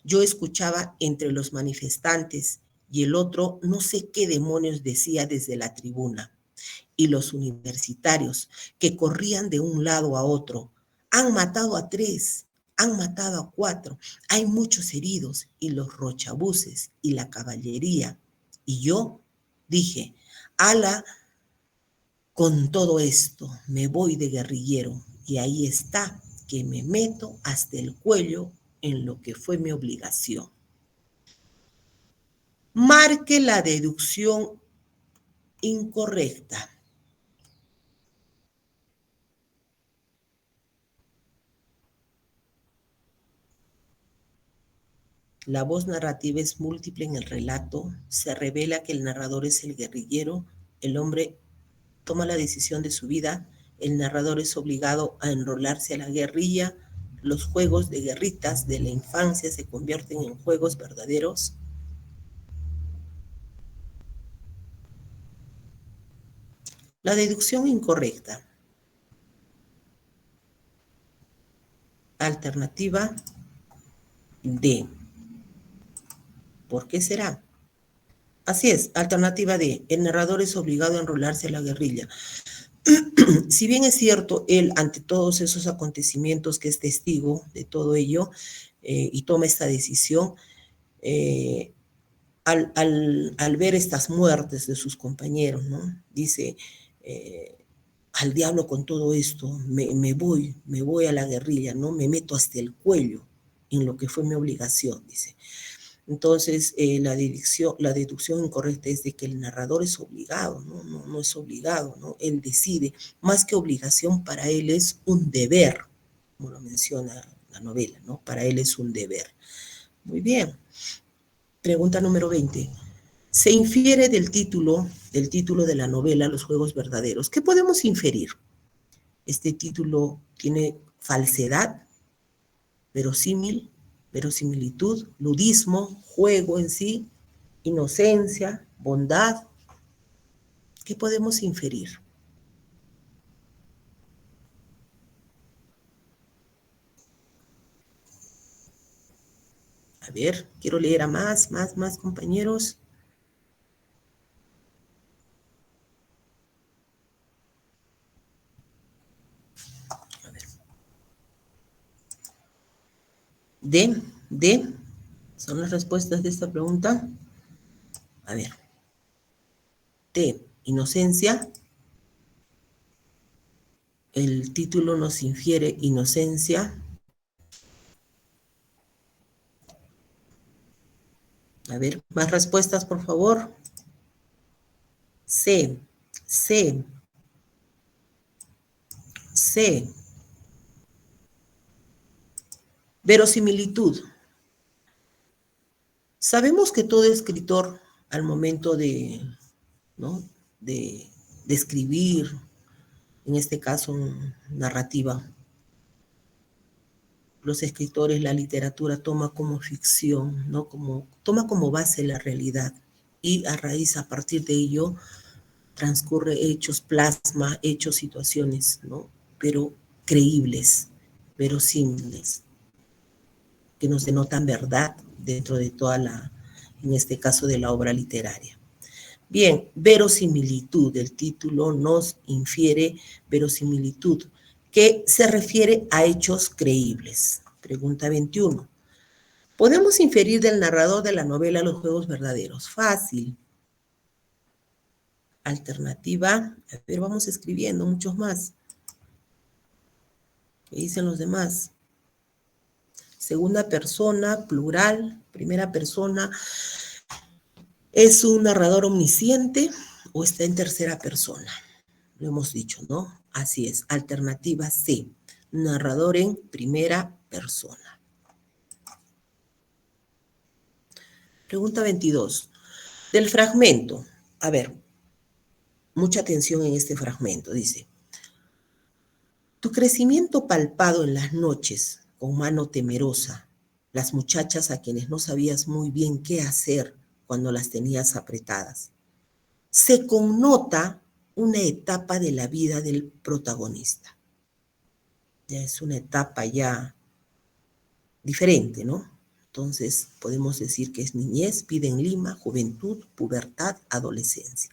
Yo escuchaba entre los manifestantes y el otro no sé qué demonios decía desde la tribuna. Y los universitarios que corrían de un lado a otro. Han matado a 3, han matado a 4, hay muchos heridos, y los rochabuces y la caballería. Y yo dije, ala, con todo esto me voy de guerrillero, y ahí está, que me meto hasta el cuello en lo que fue mi obligación. Marque la deducción incorrecta. La voz narrativa es múltiple en el relato, se revela que el narrador es el guerrillero, el hombre toma la decisión de su vida, el narrador es obligado a enrolarse a la guerrilla, los juegos de guerritas de la infancia se convierten en juegos verdaderos. La deducción incorrecta. Alternativa D. ¿Por qué será? Así es, alternativa D. El narrador es obligado a enrolarse a la guerrilla. Si bien es cierto, él, ante todos esos acontecimientos que es testigo de todo ello, y toma esta decisión, al ver estas muertes de sus compañeros, ¿no? Dice, al diablo con todo esto, me voy a la guerrilla, ¿no? Me meto hasta el cuello en lo que fue mi obligación, dice. Entonces, la deducción incorrecta es de que el narrador es obligado, ¿no? No es obligado, ¿no? Él decide, más que obligación, para él es un deber, como lo menciona la novela, ¿no? Para él es un deber. Muy bien. Pregunta número 20. Se infiere del título de la novela Los Juegos Verdaderos. ¿Qué podemos inferir? Este título tiene falsedad, verosimilitud, ludismo, juego en sí, inocencia, bondad. ¿Qué podemos inferir? A ver, quiero leer a más compañeros. A ver. D, son las respuestas de esta pregunta. A ver. T, inocencia. El título nos infiere inocencia. A ver, más respuestas, por favor. C. Verosimilitud. Sabemos que todo escritor, al momento de, ¿no? de escribir, en este caso narrativa, los escritores, la literatura toma como ficción, ¿no? Toma como base la realidad, y a partir de ello, transcurre hechos, plasma hechos, situaciones, ¿no? Pero creíbles, verosímiles, que nos denotan verdad dentro de en este caso, de la obra literaria. Bien, verosimilitud, el título nos infiere verosimilitud, que se refiere a hechos creíbles. Pregunta 21. ¿Podemos inferir del narrador de la novela Los Juegos Verdaderos? Fácil. Alternativa, a ver, vamos escribiendo muchos más. ¿Qué dicen los demás? Segunda persona, plural, primera persona. ¿Es un narrador omnisciente o está en tercera persona? Lo hemos dicho, ¿no? Así es. Alternativa C. Narrador en primera persona. Pregunta 22. Del fragmento. A ver, mucha atención en este fragmento. Dice, tu crecimiento palpado en las noches, con mano temerosa, las muchachas a quienes no sabías muy bien qué hacer cuando las tenías apretadas. Se connota una etapa de la vida del protagonista. Ya es una etapa ya diferente, ¿no? Entonces podemos decir que es niñez, vida en Lima, juventud, pubertad, adolescencia.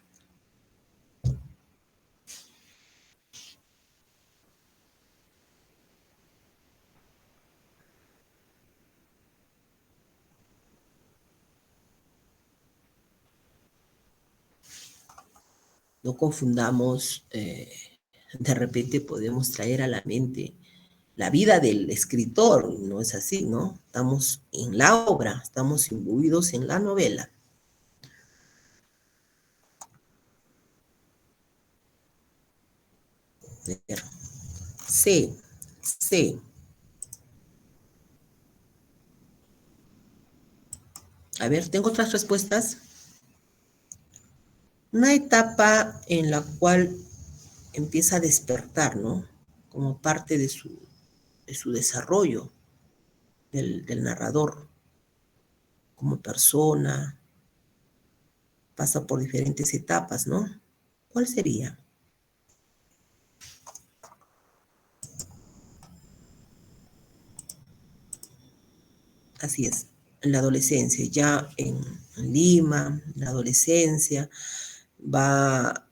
No confundamos, de repente podemos traer a la mente la vida del escritor, no es así, ¿no? Estamos en la obra, estamos imbuidos en la novela. Sí, sí. A ver, tengo otras respuestas. Una etapa en la cual empieza a despertar, ¿no? Como parte de su desarrollo del narrador como persona, pasa por diferentes etapas, ¿no? ¿Cuál sería? Así es, en la adolescencia, ya en Lima, la adolescencia, va,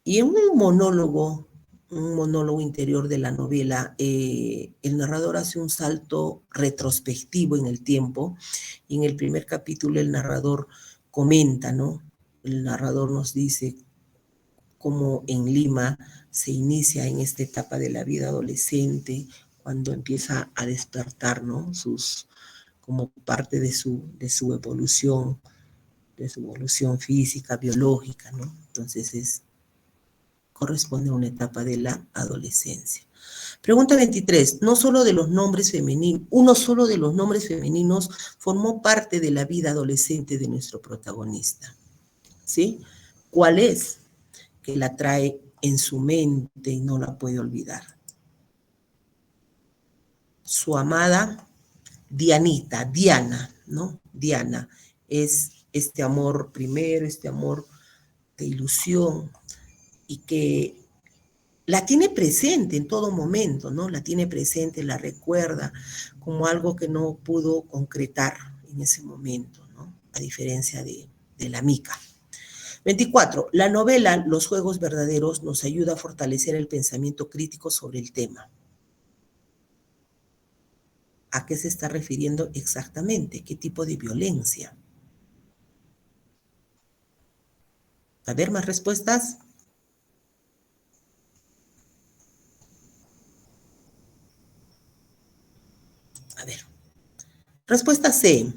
y en un monólogo interior de la novela, el narrador hace un salto retrospectivo en el tiempo, y en el primer capítulo el narrador comenta, ¿no? El narrador nos dice cómo en Lima se inicia en esta etapa de la vida adolescente, cuando empieza a despertar, ¿no? Como parte de su evolución física, biológica, ¿no? Entonces corresponde a una etapa de la adolescencia. Pregunta 23. No solo de los nombres femeninos, uno solo de los nombres femeninos formó parte de la vida adolescente de nuestro protagonista. ¿Sí? ¿Cuál es? Que la trae en su mente y no la puede olvidar. Su amada Dianita, Diana, ¿no? Diana es este amor primero, este amor de ilusión y que la tiene presente en todo momento, ¿no? La tiene presente, la recuerda como algo que no pudo concretar en ese momento, ¿no? A diferencia de la mica. 24. La novela Los Juegos Verdaderos nos ayuda a fortalecer el pensamiento crítico sobre el tema. ¿A qué se está refiriendo exactamente? ¿Qué tipo de violencia? A ver, más respuestas. A ver. Respuesta C.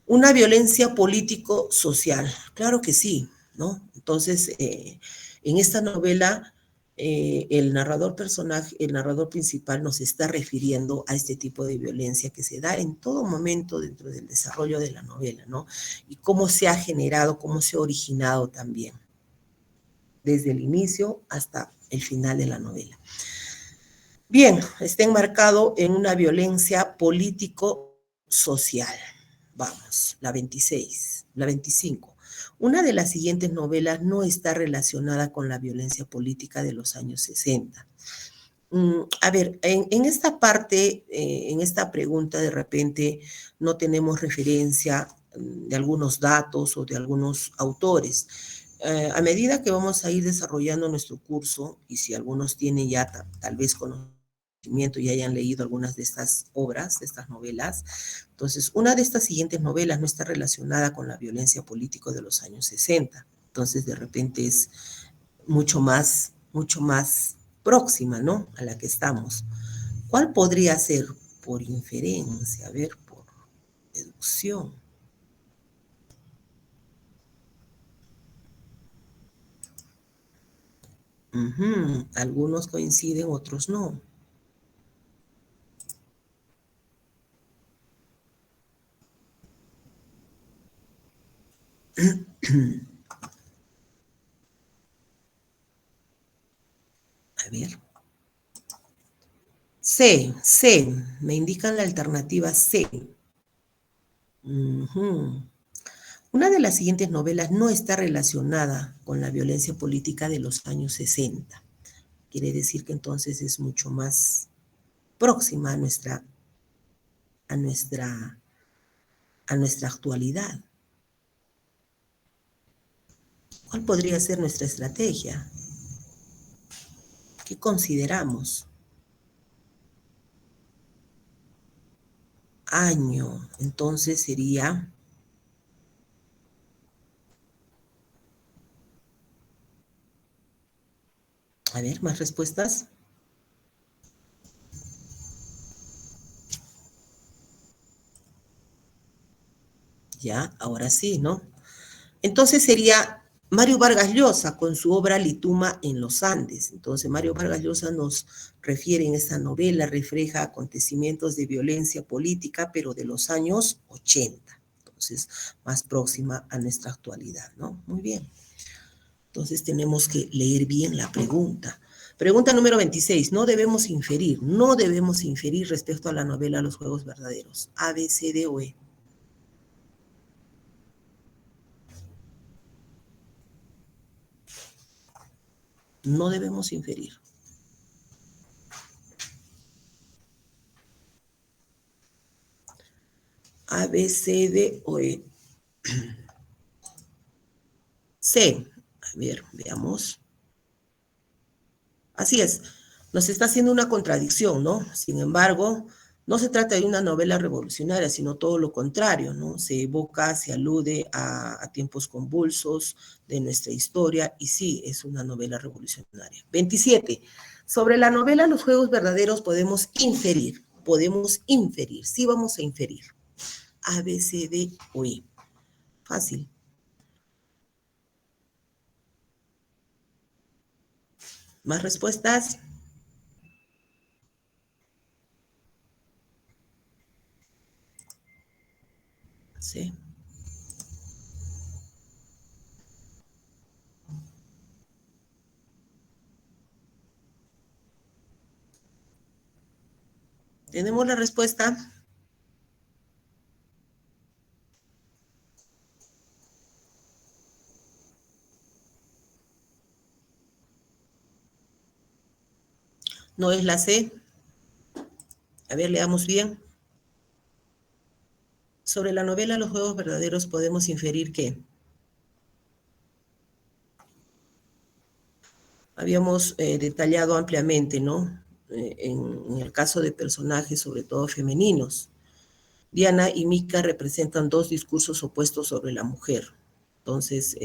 Una violencia político-social. Claro que sí, ¿no? Entonces, en esta novela, el narrador principal nos está refiriendo a este tipo de violencia que se da en todo momento dentro del desarrollo de la novela, ¿no? Y cómo se ha generado, cómo se ha originado también, desde el inicio hasta el final de la novela. Bien, está enmarcado en una violencia político-social. Vamos, la 26, la 25. Una de las siguientes novelas no está relacionada con la violencia política de los años 60. A ver, en esta parte, en esta pregunta, de repente no tenemos referencia de algunos datos o de algunos autores. A medida que vamos a ir desarrollando nuestro curso, y si algunos tienen ya tal vez conocimiento y hayan leído algunas de estas obras, de estas novelas, entonces una de estas siguientes novelas no está relacionada con la violencia política de los años 60. Entonces de repente es mucho más próxima, ¿no? A la que estamos. ¿Cuál podría ser? Por inferencia, a ver, por deducción. Algunos coinciden, otros no. A ver. C, me indican la alternativa C. Ujú. Una de las siguientes novelas no está relacionada con la violencia política de los años 60. Quiere decir que entonces es mucho más próxima a nuestra, a nuestra actualidad. ¿Cuál podría ser nuestra estrategia? ¿Qué consideramos? Año, entonces sería, a ver, más respuestas. Ya, ahora sí, ¿no? Entonces sería Mario Vargas Llosa con su obra Lituma en los Andes. Entonces Mario Vargas Llosa nos refiere en esta novela, refleja acontecimientos de violencia política, pero de los años 80. Entonces, más próxima a nuestra actualidad, ¿no? Muy bien. Entonces tenemos que leer bien la pregunta. Pregunta número 26. No debemos inferir respecto a la novela Los Juegos Verdaderos. A, B, C, D o E. No debemos inferir. A, B, C, D o E. C. A ver, veamos. Así es, nos está haciendo una contradicción, ¿no? Sin embargo, no se trata de una novela revolucionaria, sino todo lo contrario, ¿no? Se evoca, se alude a tiempos convulsos de nuestra historia y sí, es una novela revolucionaria. 27. Sobre la novela Los Juegos Verdaderos podemos inferir, sí vamos a inferir. A, B, C, D o E. Fácil. ¿Más respuestas? Sí. ¿Tenemos la respuesta? No es la C. A ver, leamos bien. Sobre la novela Los Juegos Verdaderos podemos inferir que habíamos detallado ampliamente, ¿no? En el caso de personajes, sobre todo femeninos. Diana y Mika representan dos discursos opuestos sobre la mujer. Entonces,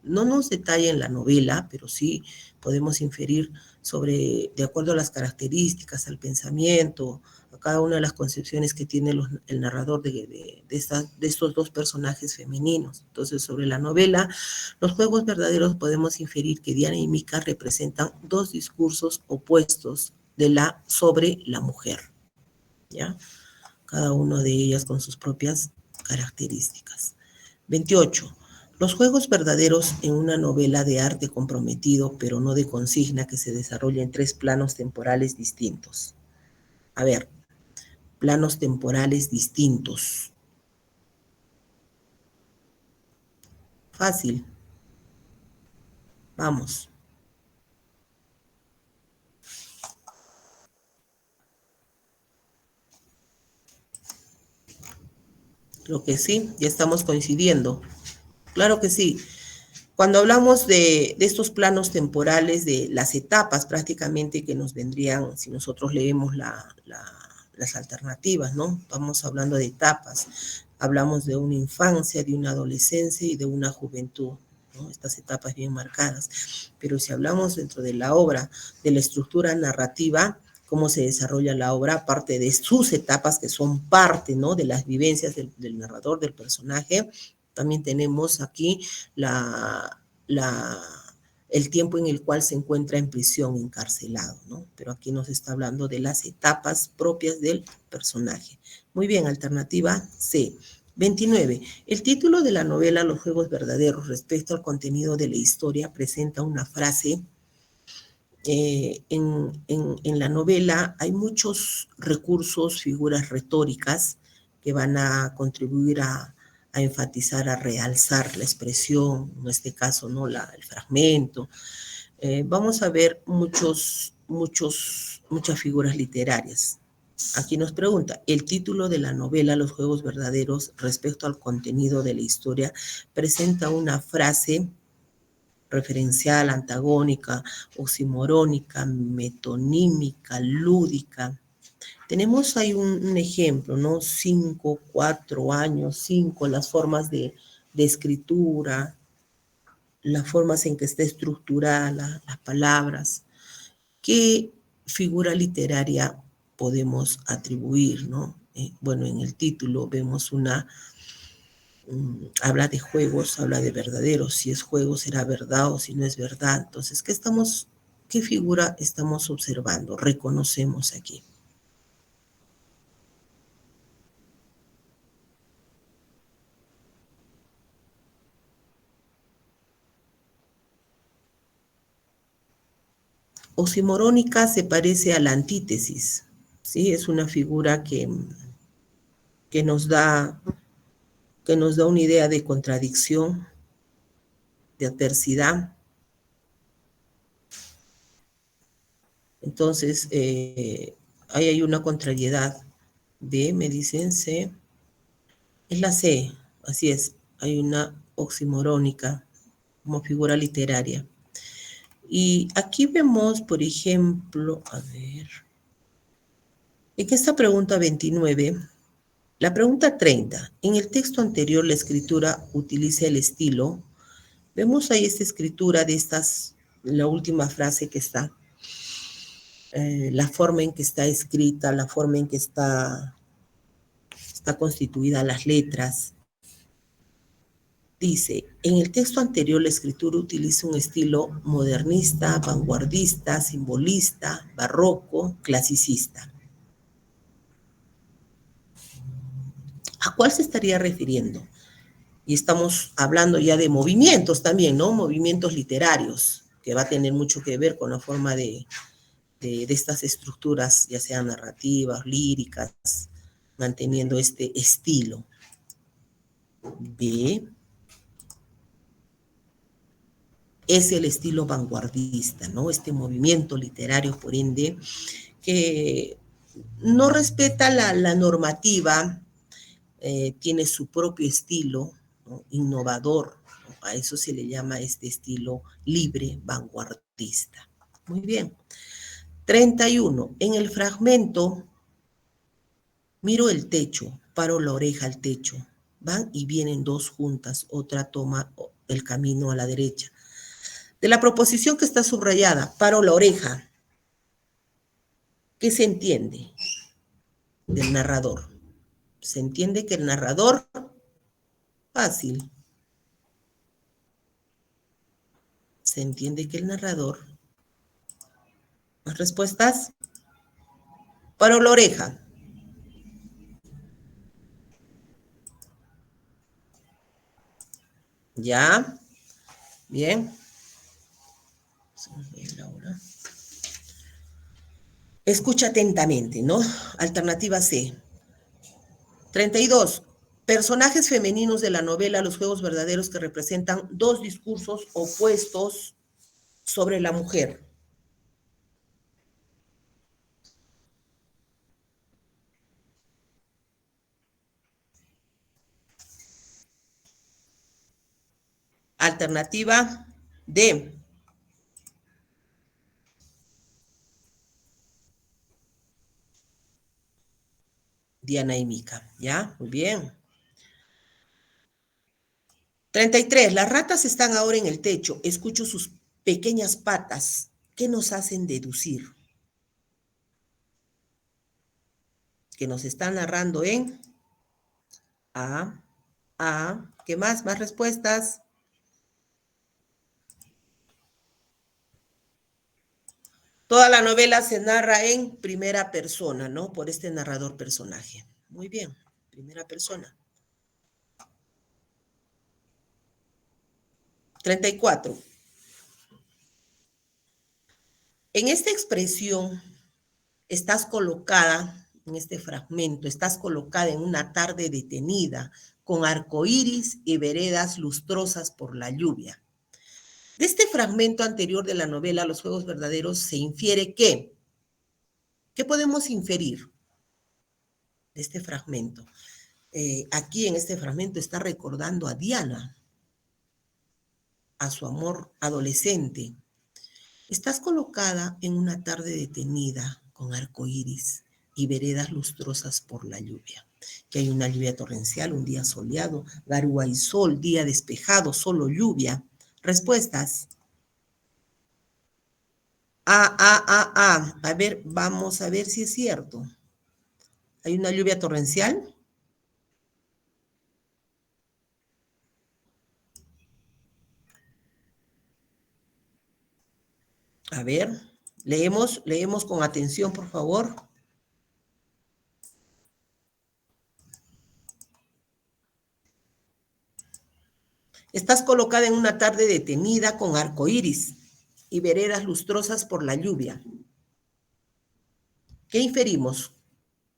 no nos detalla en la novela, pero sí podemos inferir sobre, de acuerdo a las características, al pensamiento, a cada una de las concepciones que tiene el narrador de estos dos personajes femeninos. Entonces, sobre la novela, Los Juegos Verdaderos podemos inferir que Diana y Mika representan dos discursos opuestos sobre la mujer, ¿ya? Cada una de ellas con sus propias características. 28. Los juegos verdaderos en una novela de arte comprometido, pero no de consigna, que se desarrolla en tres planos temporales distintos. A ver, planos temporales distintos. Fácil. Vamos. Lo que sí, ya estamos coincidiendo. Claro que sí. Cuando hablamos de estos planos temporales, de las etapas prácticamente que nos vendrían, si nosotros leemos las alternativas, ¿no? Vamos hablando de etapas. Hablamos de una infancia, de una adolescencia y de una juventud, ¿no? Estas etapas bien marcadas. Pero si hablamos dentro de la obra, de la estructura narrativa, cómo se desarrolla la obra, aparte de sus etapas que son parte, ¿no? De las vivencias del narrador, del personaje, también tenemos aquí la, la, el tiempo en el cual se encuentra en prisión, encarcelado, ¿no? Pero aquí nos está hablando de las etapas propias del personaje. Muy bien, alternativa C. 29. El título de la novela Los Juegos Verdaderos respecto al contenido de la historia presenta una frase. En la novela hay muchos recursos, figuras retóricas que van a contribuir a enfatizar, a realzar la expresión, en este caso, ¿no? El fragmento. Vamos a ver muchas figuras literarias. Aquí nos pregunta, el título de la novela Los Juegos Verdaderos respecto al contenido de la historia presenta una frase referencial, antagónica, oximorónica, metonímica, lúdica. Tenemos ahí un ejemplo, ¿no? 5, 4 años, 5, las formas de escritura, las formas en que está estructurada las palabras. ¿Qué figura literaria podemos atribuir, no? Bueno, en el título vemos habla de juegos, habla de verdaderos. Si es juego, será verdad, o si no es verdad. Entonces, ¿qué figura estamos observando? Reconocemos aquí. Oximorónica se parece a la antítesis, ¿sí? Es una figura que nos da, que nos da una idea de contradicción, de adversidad. Entonces, ahí hay una contrariedad. B, me dicen C. Es la C, así es. Hay una oximorónica como figura literaria. Y aquí vemos, por ejemplo, a ver, en esta pregunta 29, la pregunta 30, en el texto anterior la escritura utiliza el estilo. Vemos ahí esta escritura de la última frase que está, la forma en que está escrita, la forma en que está constituida las letras. Dice, en el texto anterior la escritura utiliza un estilo modernista, vanguardista, simbolista, barroco, clasicista. ¿A cuál se estaría refiriendo? Y estamos hablando ya de movimientos también, ¿no? Movimientos literarios, que va a tener mucho que ver con la forma de estas estructuras, ya sean narrativas, líricas, manteniendo este estilo. B es el estilo vanguardista, ¿no? Este movimiento literario, por ende, que no respeta la normativa, tiene su propio estilo, ¿no? Innovador, ¿no? A eso se le llama este estilo libre, vanguardista. Muy bien. 31. En el fragmento, miro el techo, paro la oreja al techo. Van y vienen dos juntas, otra toma el camino a la derecha. De la proposición que está subrayada, paro la oreja, ¿qué se entiende del narrador? Se entiende que el narrador, fácil, se entiende que el narrador, ¿más respuestas? Paro la oreja. ¿Ya? Bien. Escucha atentamente, ¿no? Alternativa C. 32. Personajes femeninos de la novela Los Juegos Verdaderos que representan dos discursos opuestos sobre la mujer. Alternativa D. Diana y Mica. ¿Ya? Muy bien. 33. Las ratas están ahora en el techo. Escucho sus pequeñas patas. ¿Qué nos hacen deducir? Que nos están narrando en A. ¿Qué más? ¿Más respuestas? Toda la novela se narra en primera persona, ¿no? Por este narrador personaje. Muy bien, primera persona. 34. En esta expresión estás colocada, en este fragmento, estás colocada en una tarde detenida, con arcoíris y veredas lustrosas por la lluvia. De este fragmento anterior de la novela Los Juegos Verdaderos se infiere que, ¿qué podemos inferir de este fragmento? Aquí en este fragmento está recordando a Diana, a su amor adolescente. Estás colocada en una tarde detenida con arcoíris y veredas lustrosas por la lluvia. Que hay una lluvia torrencial, un día soleado, garúa y sol, día despejado, solo lluvia. Respuestas. A ver, vamos a ver si es cierto. ¿Hay una lluvia torrencial? A ver, leemos con atención, por favor. Estás colocada en una tarde detenida con arcoíris y veredas lustrosas por la lluvia. ¿Qué inferimos?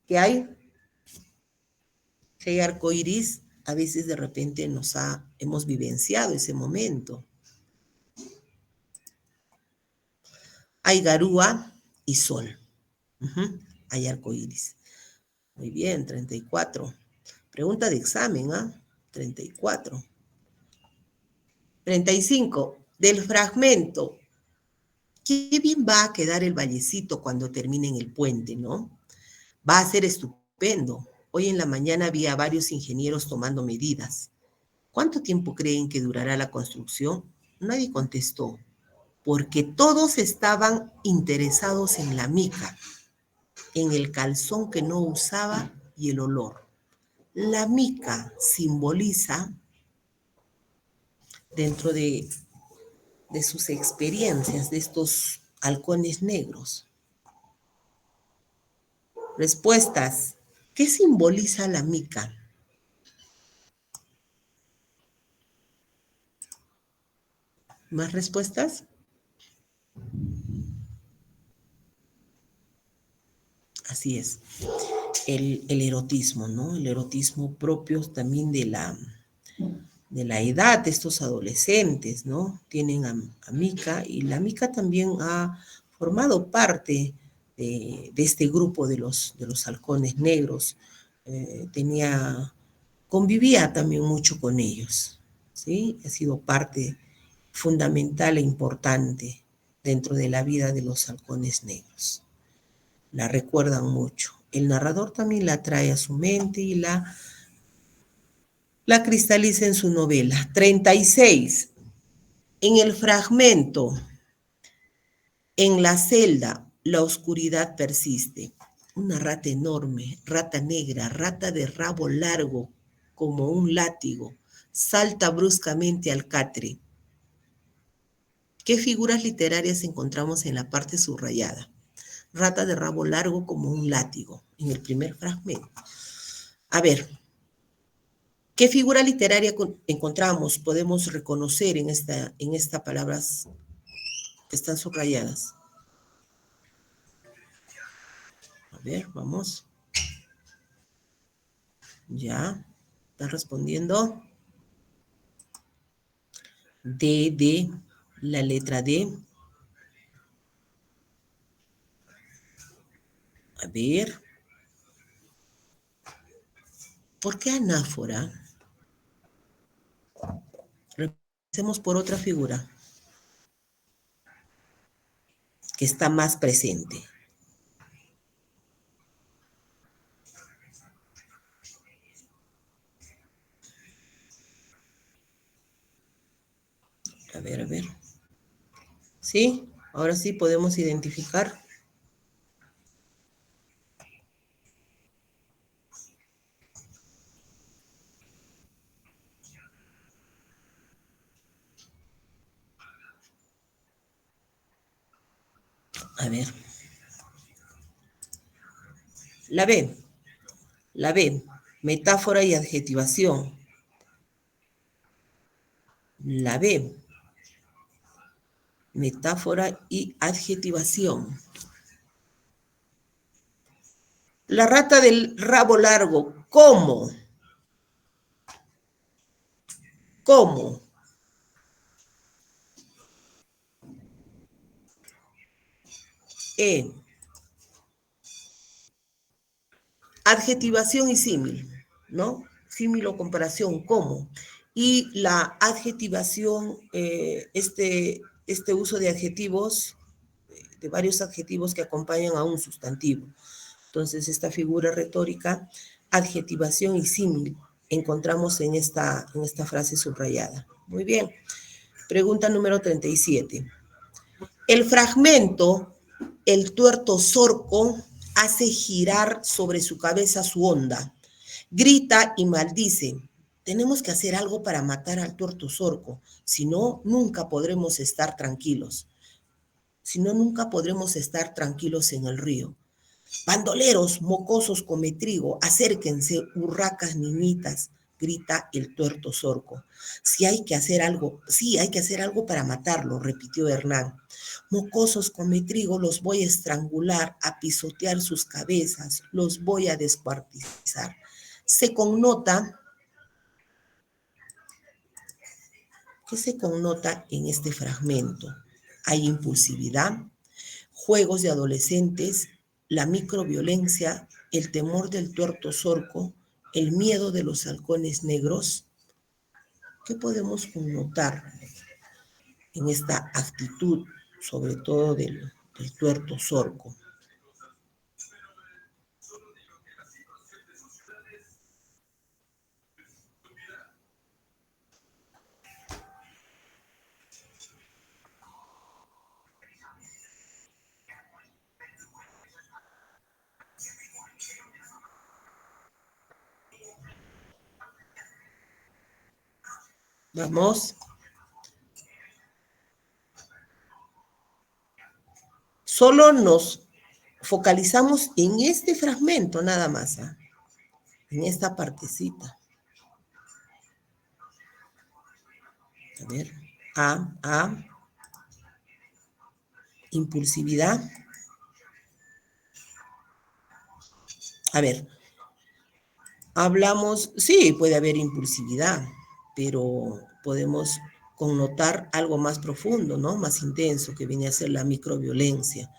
¿Que hay? Si hay arcoíris, a veces de repente hemos vivenciado ese momento. Hay garúa y sol. Hay arcoíris. Muy bien, 34. Pregunta de examen, ¿ah? 34. 35. Del fragmento. Qué bien va a quedar el vallecito cuando terminen el puente, ¿no? Va a ser estupendo. Hoy en la mañana vi a varios ingenieros tomando medidas. ¿Cuánto tiempo creen que durará la construcción? Nadie contestó, porque todos estaban interesados en la mica, en el calzón que no usaba y el olor. La mica simboliza, dentro de sus experiencias, de estos halcones negros. Respuestas. ¿Qué simboliza la mica? ¿Más respuestas? Así es. El erotismo, ¿no? El erotismo propio también de la edad de estos adolescentes, ¿no? Tienen a Mica, y la Mica también ha formado parte de este grupo de los halcones negros. Convivía también mucho con ellos, ¿sí? Ha sido parte fundamental e importante dentro de la vida de los halcones negros. La recuerdan mucho. El narrador también la trae a su mente y la cristaliza en su novela. 36. En el fragmento, en la celda, la oscuridad persiste. Una rata enorme, rata negra, rata de rabo largo como un látigo, salta bruscamente al catre. ¿Qué figuras literarias encontramos en la parte subrayada? Rata de rabo largo como un látigo, en el primer fragmento. A ver, ¿qué figura literaria encontramos, podemos reconocer en estas palabras que están subrayadas? A ver, vamos. Ya, ¿está respondiendo? D, la letra D. A ver. ¿Por qué anáfora? Repasemos por otra figura que está más presente. A ver, a ver. ¿Sí? Ahora sí podemos identificar. A ver. La B, metáfora y adjetivación. La B, metáfora y adjetivación. La rata del rabo largo, ¿cómo? ¿Cómo? E. Adjetivación y símil, ¿no? Símil o comparación, ¿cómo? Y la adjetivación, este uso de adjetivos, de varios adjetivos que acompañan a un sustantivo. Entonces, esta figura retórica, adjetivación y símil, encontramos en esta frase subrayada. Muy bien. Pregunta número 37. El fragmento, el tuerto zorco, hace girar sobre su cabeza su onda. Grita y maldice. Tenemos que hacer algo para matar al tuerto zorco, si no, nunca podremos estar tranquilos. Si no, nunca podremos estar tranquilos en el río. Bandoleros, mocosos come trigo, acérquense, urracas niñitas, grita el tuerto zorco. Sí hay que hacer algo para matarlo, repitió Hernán. Mocosos come trigo, los voy a estrangular, a pisotear sus cabezas, los voy a descuartizar. Se connota, ¿qué se connota en este fragmento? Hay impulsividad, juegos de adolescentes, la microviolencia, el temor del tuerto zorco, el miedo de los halcones negros. ¿Qué podemos connotar en esta actitud, sobre todo del tuerto zorco? Vamos. Solo nos focalizamos en este fragmento nada más, ¿eh? En esta partecita. A ver, impulsividad. A ver, hablamos, sí, puede haber impulsividad, pero podemos connotar algo más profundo, ¿no? Más intenso, que viene a ser la microviolencia.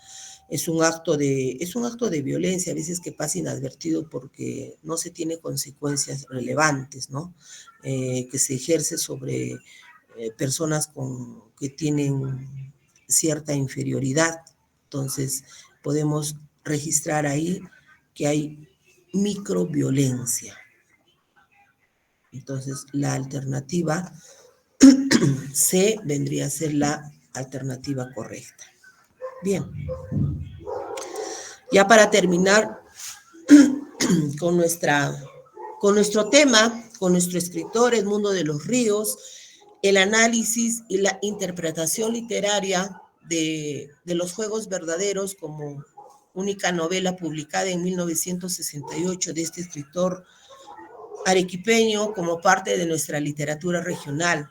Es un acto de violencia, a veces que pasa inadvertido porque no se tiene consecuencias relevantes, ¿no? Que se ejerce sobre personas que tienen cierta inferioridad. Entonces, podemos registrar ahí que hay microviolencia. Entonces, la alternativa C vendría a ser la alternativa correcta. Bien. Ya para terminar con nuestro tema, con nuestro escritor Edmundo de los Ríos, el análisis y la interpretación literaria de los Juegos Verdaderos como única novela publicada en 1968 de este escritor arequipeño como parte de nuestra literatura regional.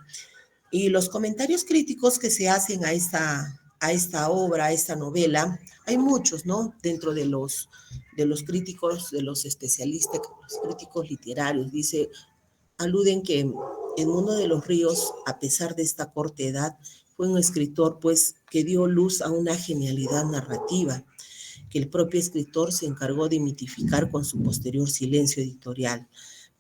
Y los comentarios críticos que se hacen a esta obra, a esta novela, hay muchos, ¿no? Dentro de los críticos, de los especialistas, los críticos literarios, aluden que Edmundo de los Ríos, a pesar de esta corta edad, fue un escritor, pues, que dio luz a una genialidad narrativa, que el propio escritor se encargó de mitificar con su posterior silencio editorial.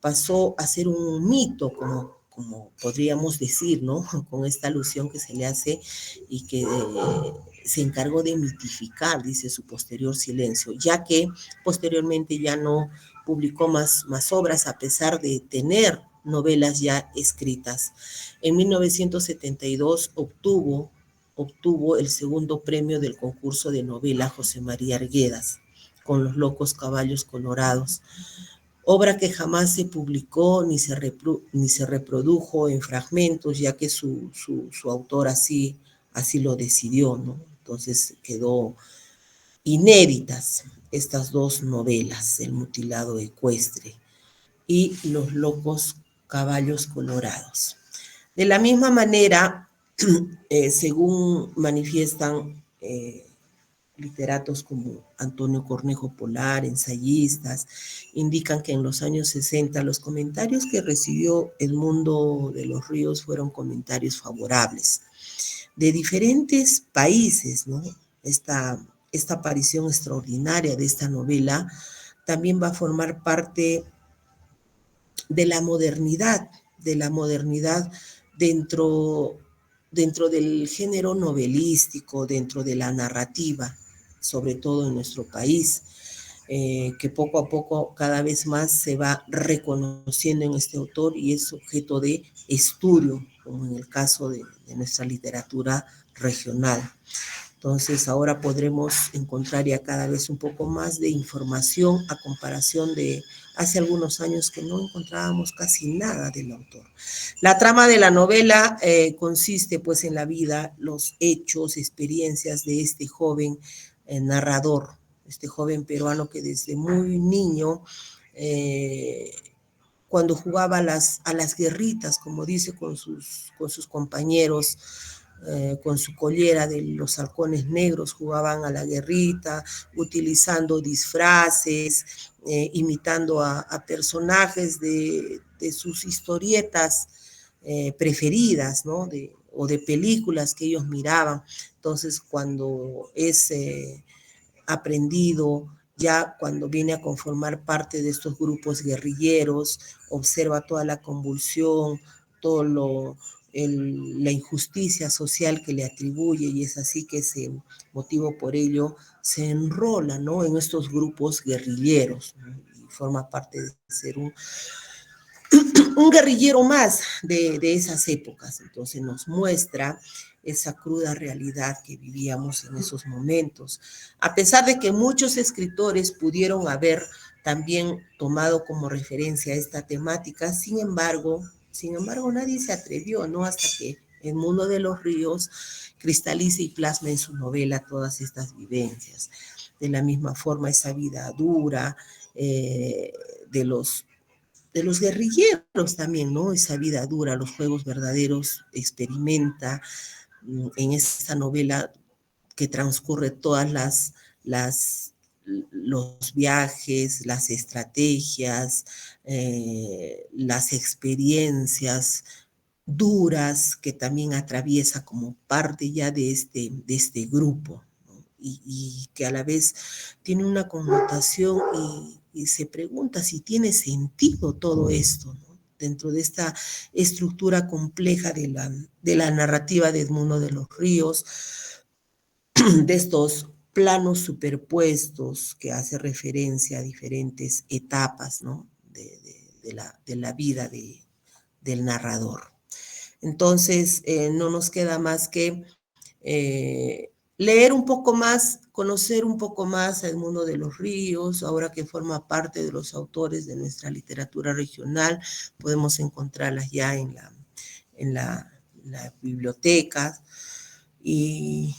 Pasó a ser un mito, como podríamos decir, ¿no? Con esta alusión que se le hace y que se encargó de mitificar, dice, su posterior silencio, ya que posteriormente ya no publicó más obras a pesar de tener novelas ya escritas. En 1972 obtuvo el segundo premio del concurso de novela José María Arguedas, con Los locos caballos colorados, obra que jamás se publicó ni se reprodujo en fragmentos, ya que su autor así lo decidió, ¿no? Entonces quedó inéditas estas dos novelas, El mutilado ecuestre y Los locos caballos colorados. De la misma manera, Según manifiestan literatos como Antonio Cornejo Polar, ensayistas, indican que en los años 60 los comentarios que recibió Edmundo de los Ríos fueron comentarios favorables de diferentes países, ¿no? Esta aparición extraordinaria de esta novela también va a formar parte de de la modernidad dentro, dentro del género novelístico, dentro de la narrativa, sobre todo en nuestro país, que poco a poco cada vez más se va reconociendo en este autor y es objeto de estudio, como en el caso de nuestra literatura regional. Entonces ahora podremos encontrar ya cada vez un poco más de información a comparación de hace algunos años que no encontrábamos casi nada del autor. La trama de la novela consiste pues en la vida, los hechos, experiencias de este joven narrador, este joven peruano que desde muy niño cuando jugaba a las guerritas, como dice, con sus compañeros, con su collera de los halcones negros, jugaban a la guerrita, utilizando disfraces, imitando a personajes de sus historietas preferidas, ¿no? O de películas que ellos miraban. Entonces, cuando es aprendido, ya cuando viene a conformar parte de estos grupos guerrilleros, observa toda la convulsión, todo la injusticia social que le atribuye y es así que ese motivo por ello se enrola, ¿no? En estos grupos guerrilleros, ¿no? Y forma parte de ser un guerrillero más de esas épocas. Entonces nos muestra esa cruda realidad que vivíamos en esos momentos. A pesar de que muchos escritores pudieron haber también tomado como referencia esta temática, sin embargo nadie se atrevió, ¿no? Hasta que Edmundo de los Ríos cristaliza y plasma en su novela todas estas vivencias. De la misma forma, esa vida dura de los guerrilleros también, ¿no? Esa vida dura, los juegos verdaderos, experimenta en esta novela que transcurre todas las los viajes, las estrategias, las experiencias duras que también atraviesa como parte ya de este grupo, ¿no? Y que a la vez tiene una connotación y se pregunta si tiene sentido todo esto, ¿no? Dentro de esta estructura compleja de la narrativa de Edmundo de los Ríos, de estos planos superpuestos que hace referencia a diferentes etapas, ¿no? De la vida del narrador. Entonces, no nos queda más que leer un poco más, conocer un poco más a Edmundo de los Ríos, ahora que forma parte de los autores de nuestra literatura regional, podemos encontrarlas ya en la biblioteca y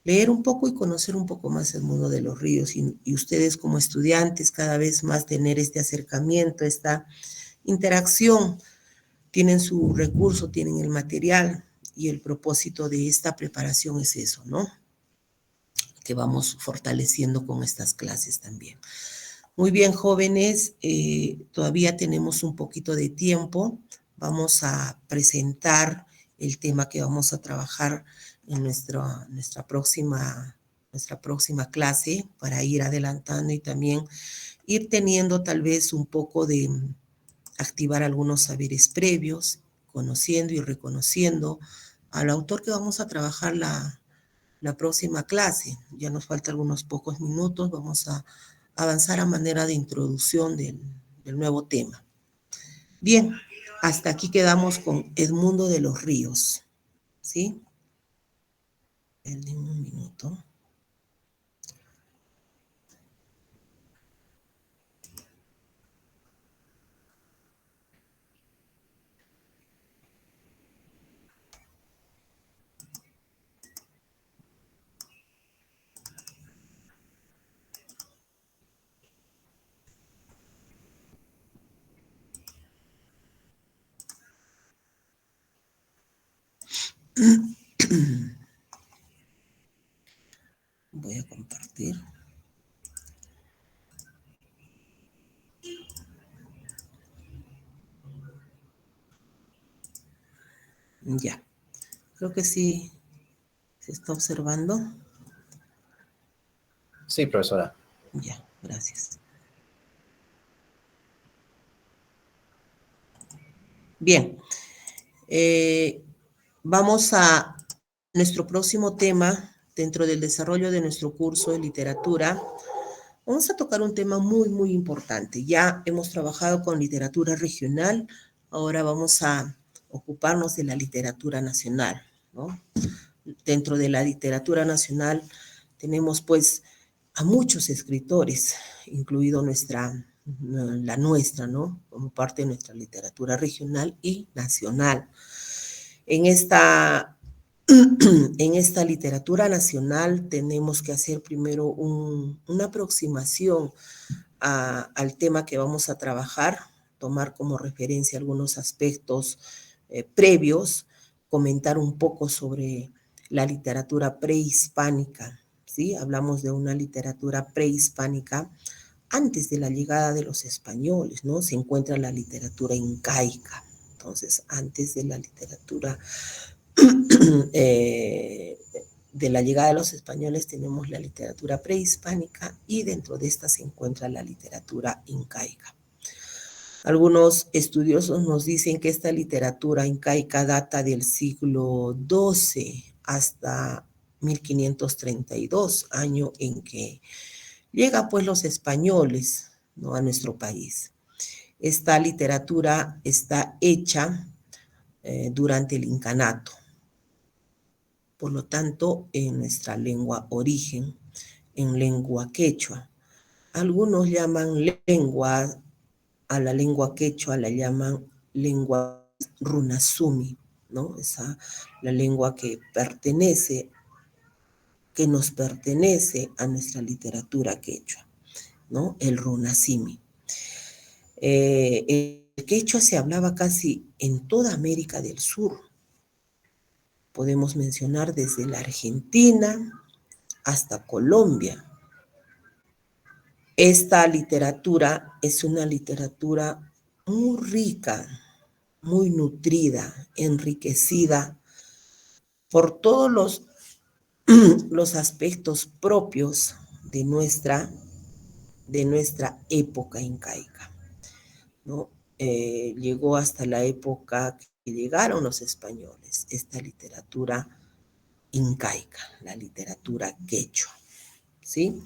leer un poco y conocer un poco más el mundo de los ríos y ustedes como estudiantes cada vez más tener este acercamiento, esta interacción, tienen su recurso, tienen el material y el propósito de esta preparación es eso, ¿no? Que vamos fortaleciendo con estas clases también. Muy bien, jóvenes, todavía tenemos un poquito de tiempo. Vamos a presentar el tema que vamos a trabajar en nuestra próxima clase para ir adelantando y también ir teniendo tal vez un poco de activar algunos saberes previos, conociendo y reconociendo al autor que vamos a trabajar la próxima clase. Ya nos faltan algunos pocos minutos, vamos a avanzar a manera de introducción del nuevo tema. Bien, hasta aquí quedamos con Edmundo de los Ríos, ¿sí? En un minuto. Voy a compartir. Ya, creo que sí se está observando. Sí, profesora. Ya, gracias. Bien, vamos a nuestro próximo tema dentro del desarrollo de nuestro curso de literatura. Vamos a tocar un tema muy, muy importante. Ya hemos trabajado con literatura regional, ahora vamos a ocuparnos de la literatura nacional, ¿no? Dentro de la literatura nacional tenemos pues a muchos escritores, incluido la nuestra, ¿no? Como parte de nuestra literatura regional y nacional. En esta literatura nacional tenemos que hacer primero una aproximación al tema que vamos a trabajar, tomar como referencia algunos aspectos previos, comentar un poco sobre la literatura prehispánica, ¿sí? Hablamos de una literatura prehispánica antes de la llegada de los españoles, ¿no? Se encuentra la literatura incaica. Entonces, antes de la literatura de la llegada de los españoles tenemos la literatura prehispánica y dentro de esta se encuentra la literatura incaica. Algunos estudiosos nos dicen que esta literatura incaica data del siglo XII hasta 1532, año en que llega pues los españoles, ¿no?, a nuestro país. Esta literatura está hecha durante el incanato. Por lo tanto, en nuestra lengua origen, en lengua quechua. Algunos llaman lengua, a la lengua quechua la llaman lengua runasumi, ¿no? La lengua que nos pertenece a nuestra literatura quechua, ¿no? El runasimi. El quechua se hablaba casi en toda América del Sur. Podemos mencionar desde la Argentina hasta Colombia. Esta literatura es una literatura muy rica, muy nutrida, enriquecida por todos los aspectos propios de nuestra época incaica, ¿no? Llegó hasta la época que llegaron los españoles, esta literatura incaica, la literatura quechua, ¿sí?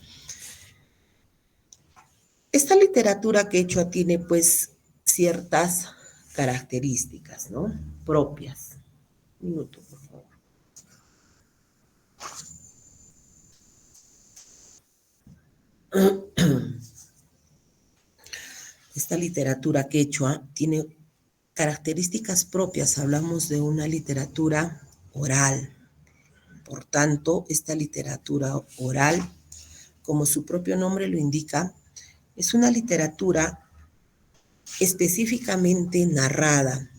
Esta literatura quechua tiene pues ciertas características, ¿no?, propias. Un minuto, por favor. Esta literatura quechua tiene características propias. Hablamos de una literatura oral. Por tanto, esta literatura oral, como su propio nombre lo indica, es una literatura específicamente narrada,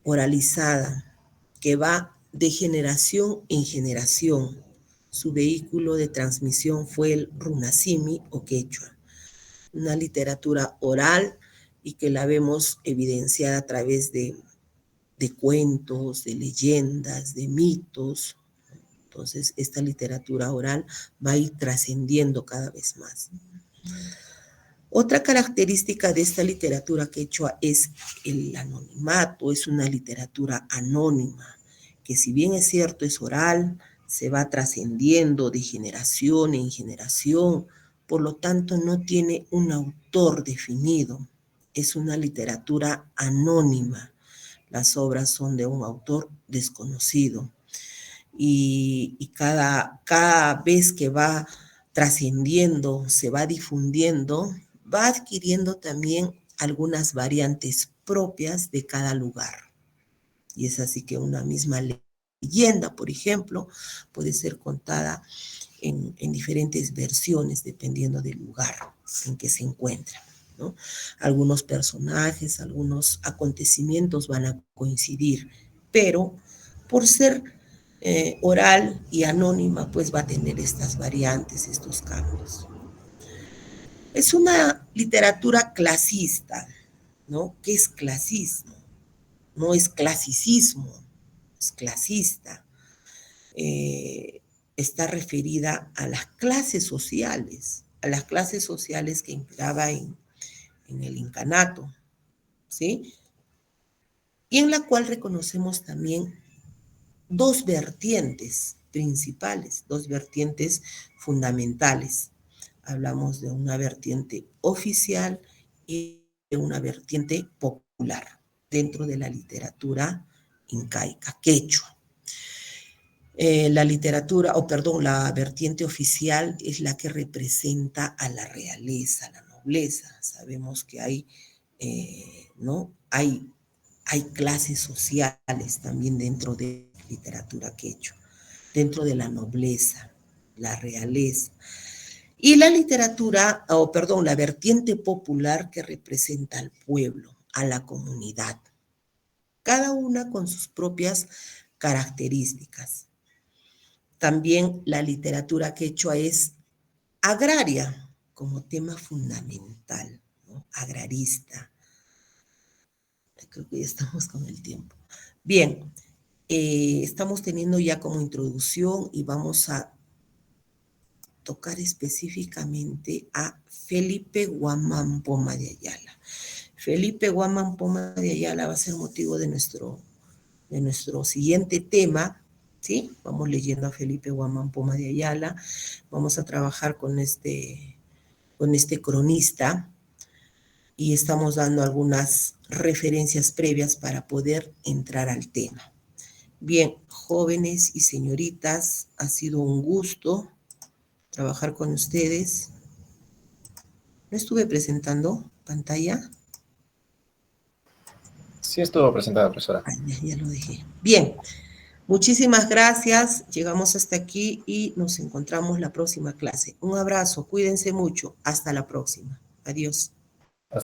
oralizada, que va de generación en generación. Su vehículo de transmisión fue el runasimi o quechua, una literatura oral y que la vemos evidenciada a través de cuentos, de leyendas, de mitos. Entonces, esta literatura oral va a ir trascendiendo cada vez más. Otra característica de esta literatura quechua es el anonimato. Es una literatura anónima, que si bien es cierto es oral, se va trascendiendo de generación en generación, por lo tanto no tiene un autor definido. Es una literatura anónima. Las obras son de un autor desconocido. Y cada vez que va trascendiendo, se va difundiendo, va adquiriendo también algunas variantes propias de cada lugar. Y es así que una misma leyenda, por ejemplo, puede ser contada en diferentes versiones dependiendo del lugar en que se encuentra, ¿no? Algunos personajes, algunos acontecimientos van a coincidir, pero por ser oral y anónima, pues va a tener estas variantes, estos cambios. Es una literatura clasista, ¿no? ¿Qué es clasismo? No es clasicismo, es clasista. Está referida a las clases sociales que imperaba en el incanato, ¿sí? Y en la cual reconocemos también dos vertientes principales, dos vertientes fundamentales. Hablamos de una vertiente oficial y de una vertiente popular dentro de la literatura incaica, quechua. La vertiente oficial es la que representa a la realeza, a la nobleza. Sabemos que hay, ¿no? Hay clases sociales también dentro de la literatura quechua, dentro de la nobleza, la realeza. Y la la vertiente popular que representa al pueblo, a la comunidad, cada una con sus propias características. También la literatura quechua es agraria como tema fundamental, ¿no? Agrarista. Creo que ya estamos con el tiempo. Bien, estamos teniendo ya como introducción y vamos a tocar específicamente a Felipe Guamán Poma de Ayala. Felipe Guamán Poma de Ayala va a ser motivo de nuestro siguiente tema, ¿sí? Vamos leyendo a Felipe Guamán Poma de Ayala, vamos a trabajar con este cronista y estamos dando algunas referencias previas para poder entrar al tema. Bien, jóvenes y señoritas, ha sido un gusto trabajar con ustedes. ¿No estuve presentando pantalla? Sí estuvo presentada, profesora. Ay, ya lo dejé. Bien, muchísimas gracias. Llegamos hasta aquí y nos encontramos la próxima clase. Un abrazo, cuídense mucho. Hasta la próxima. Adiós.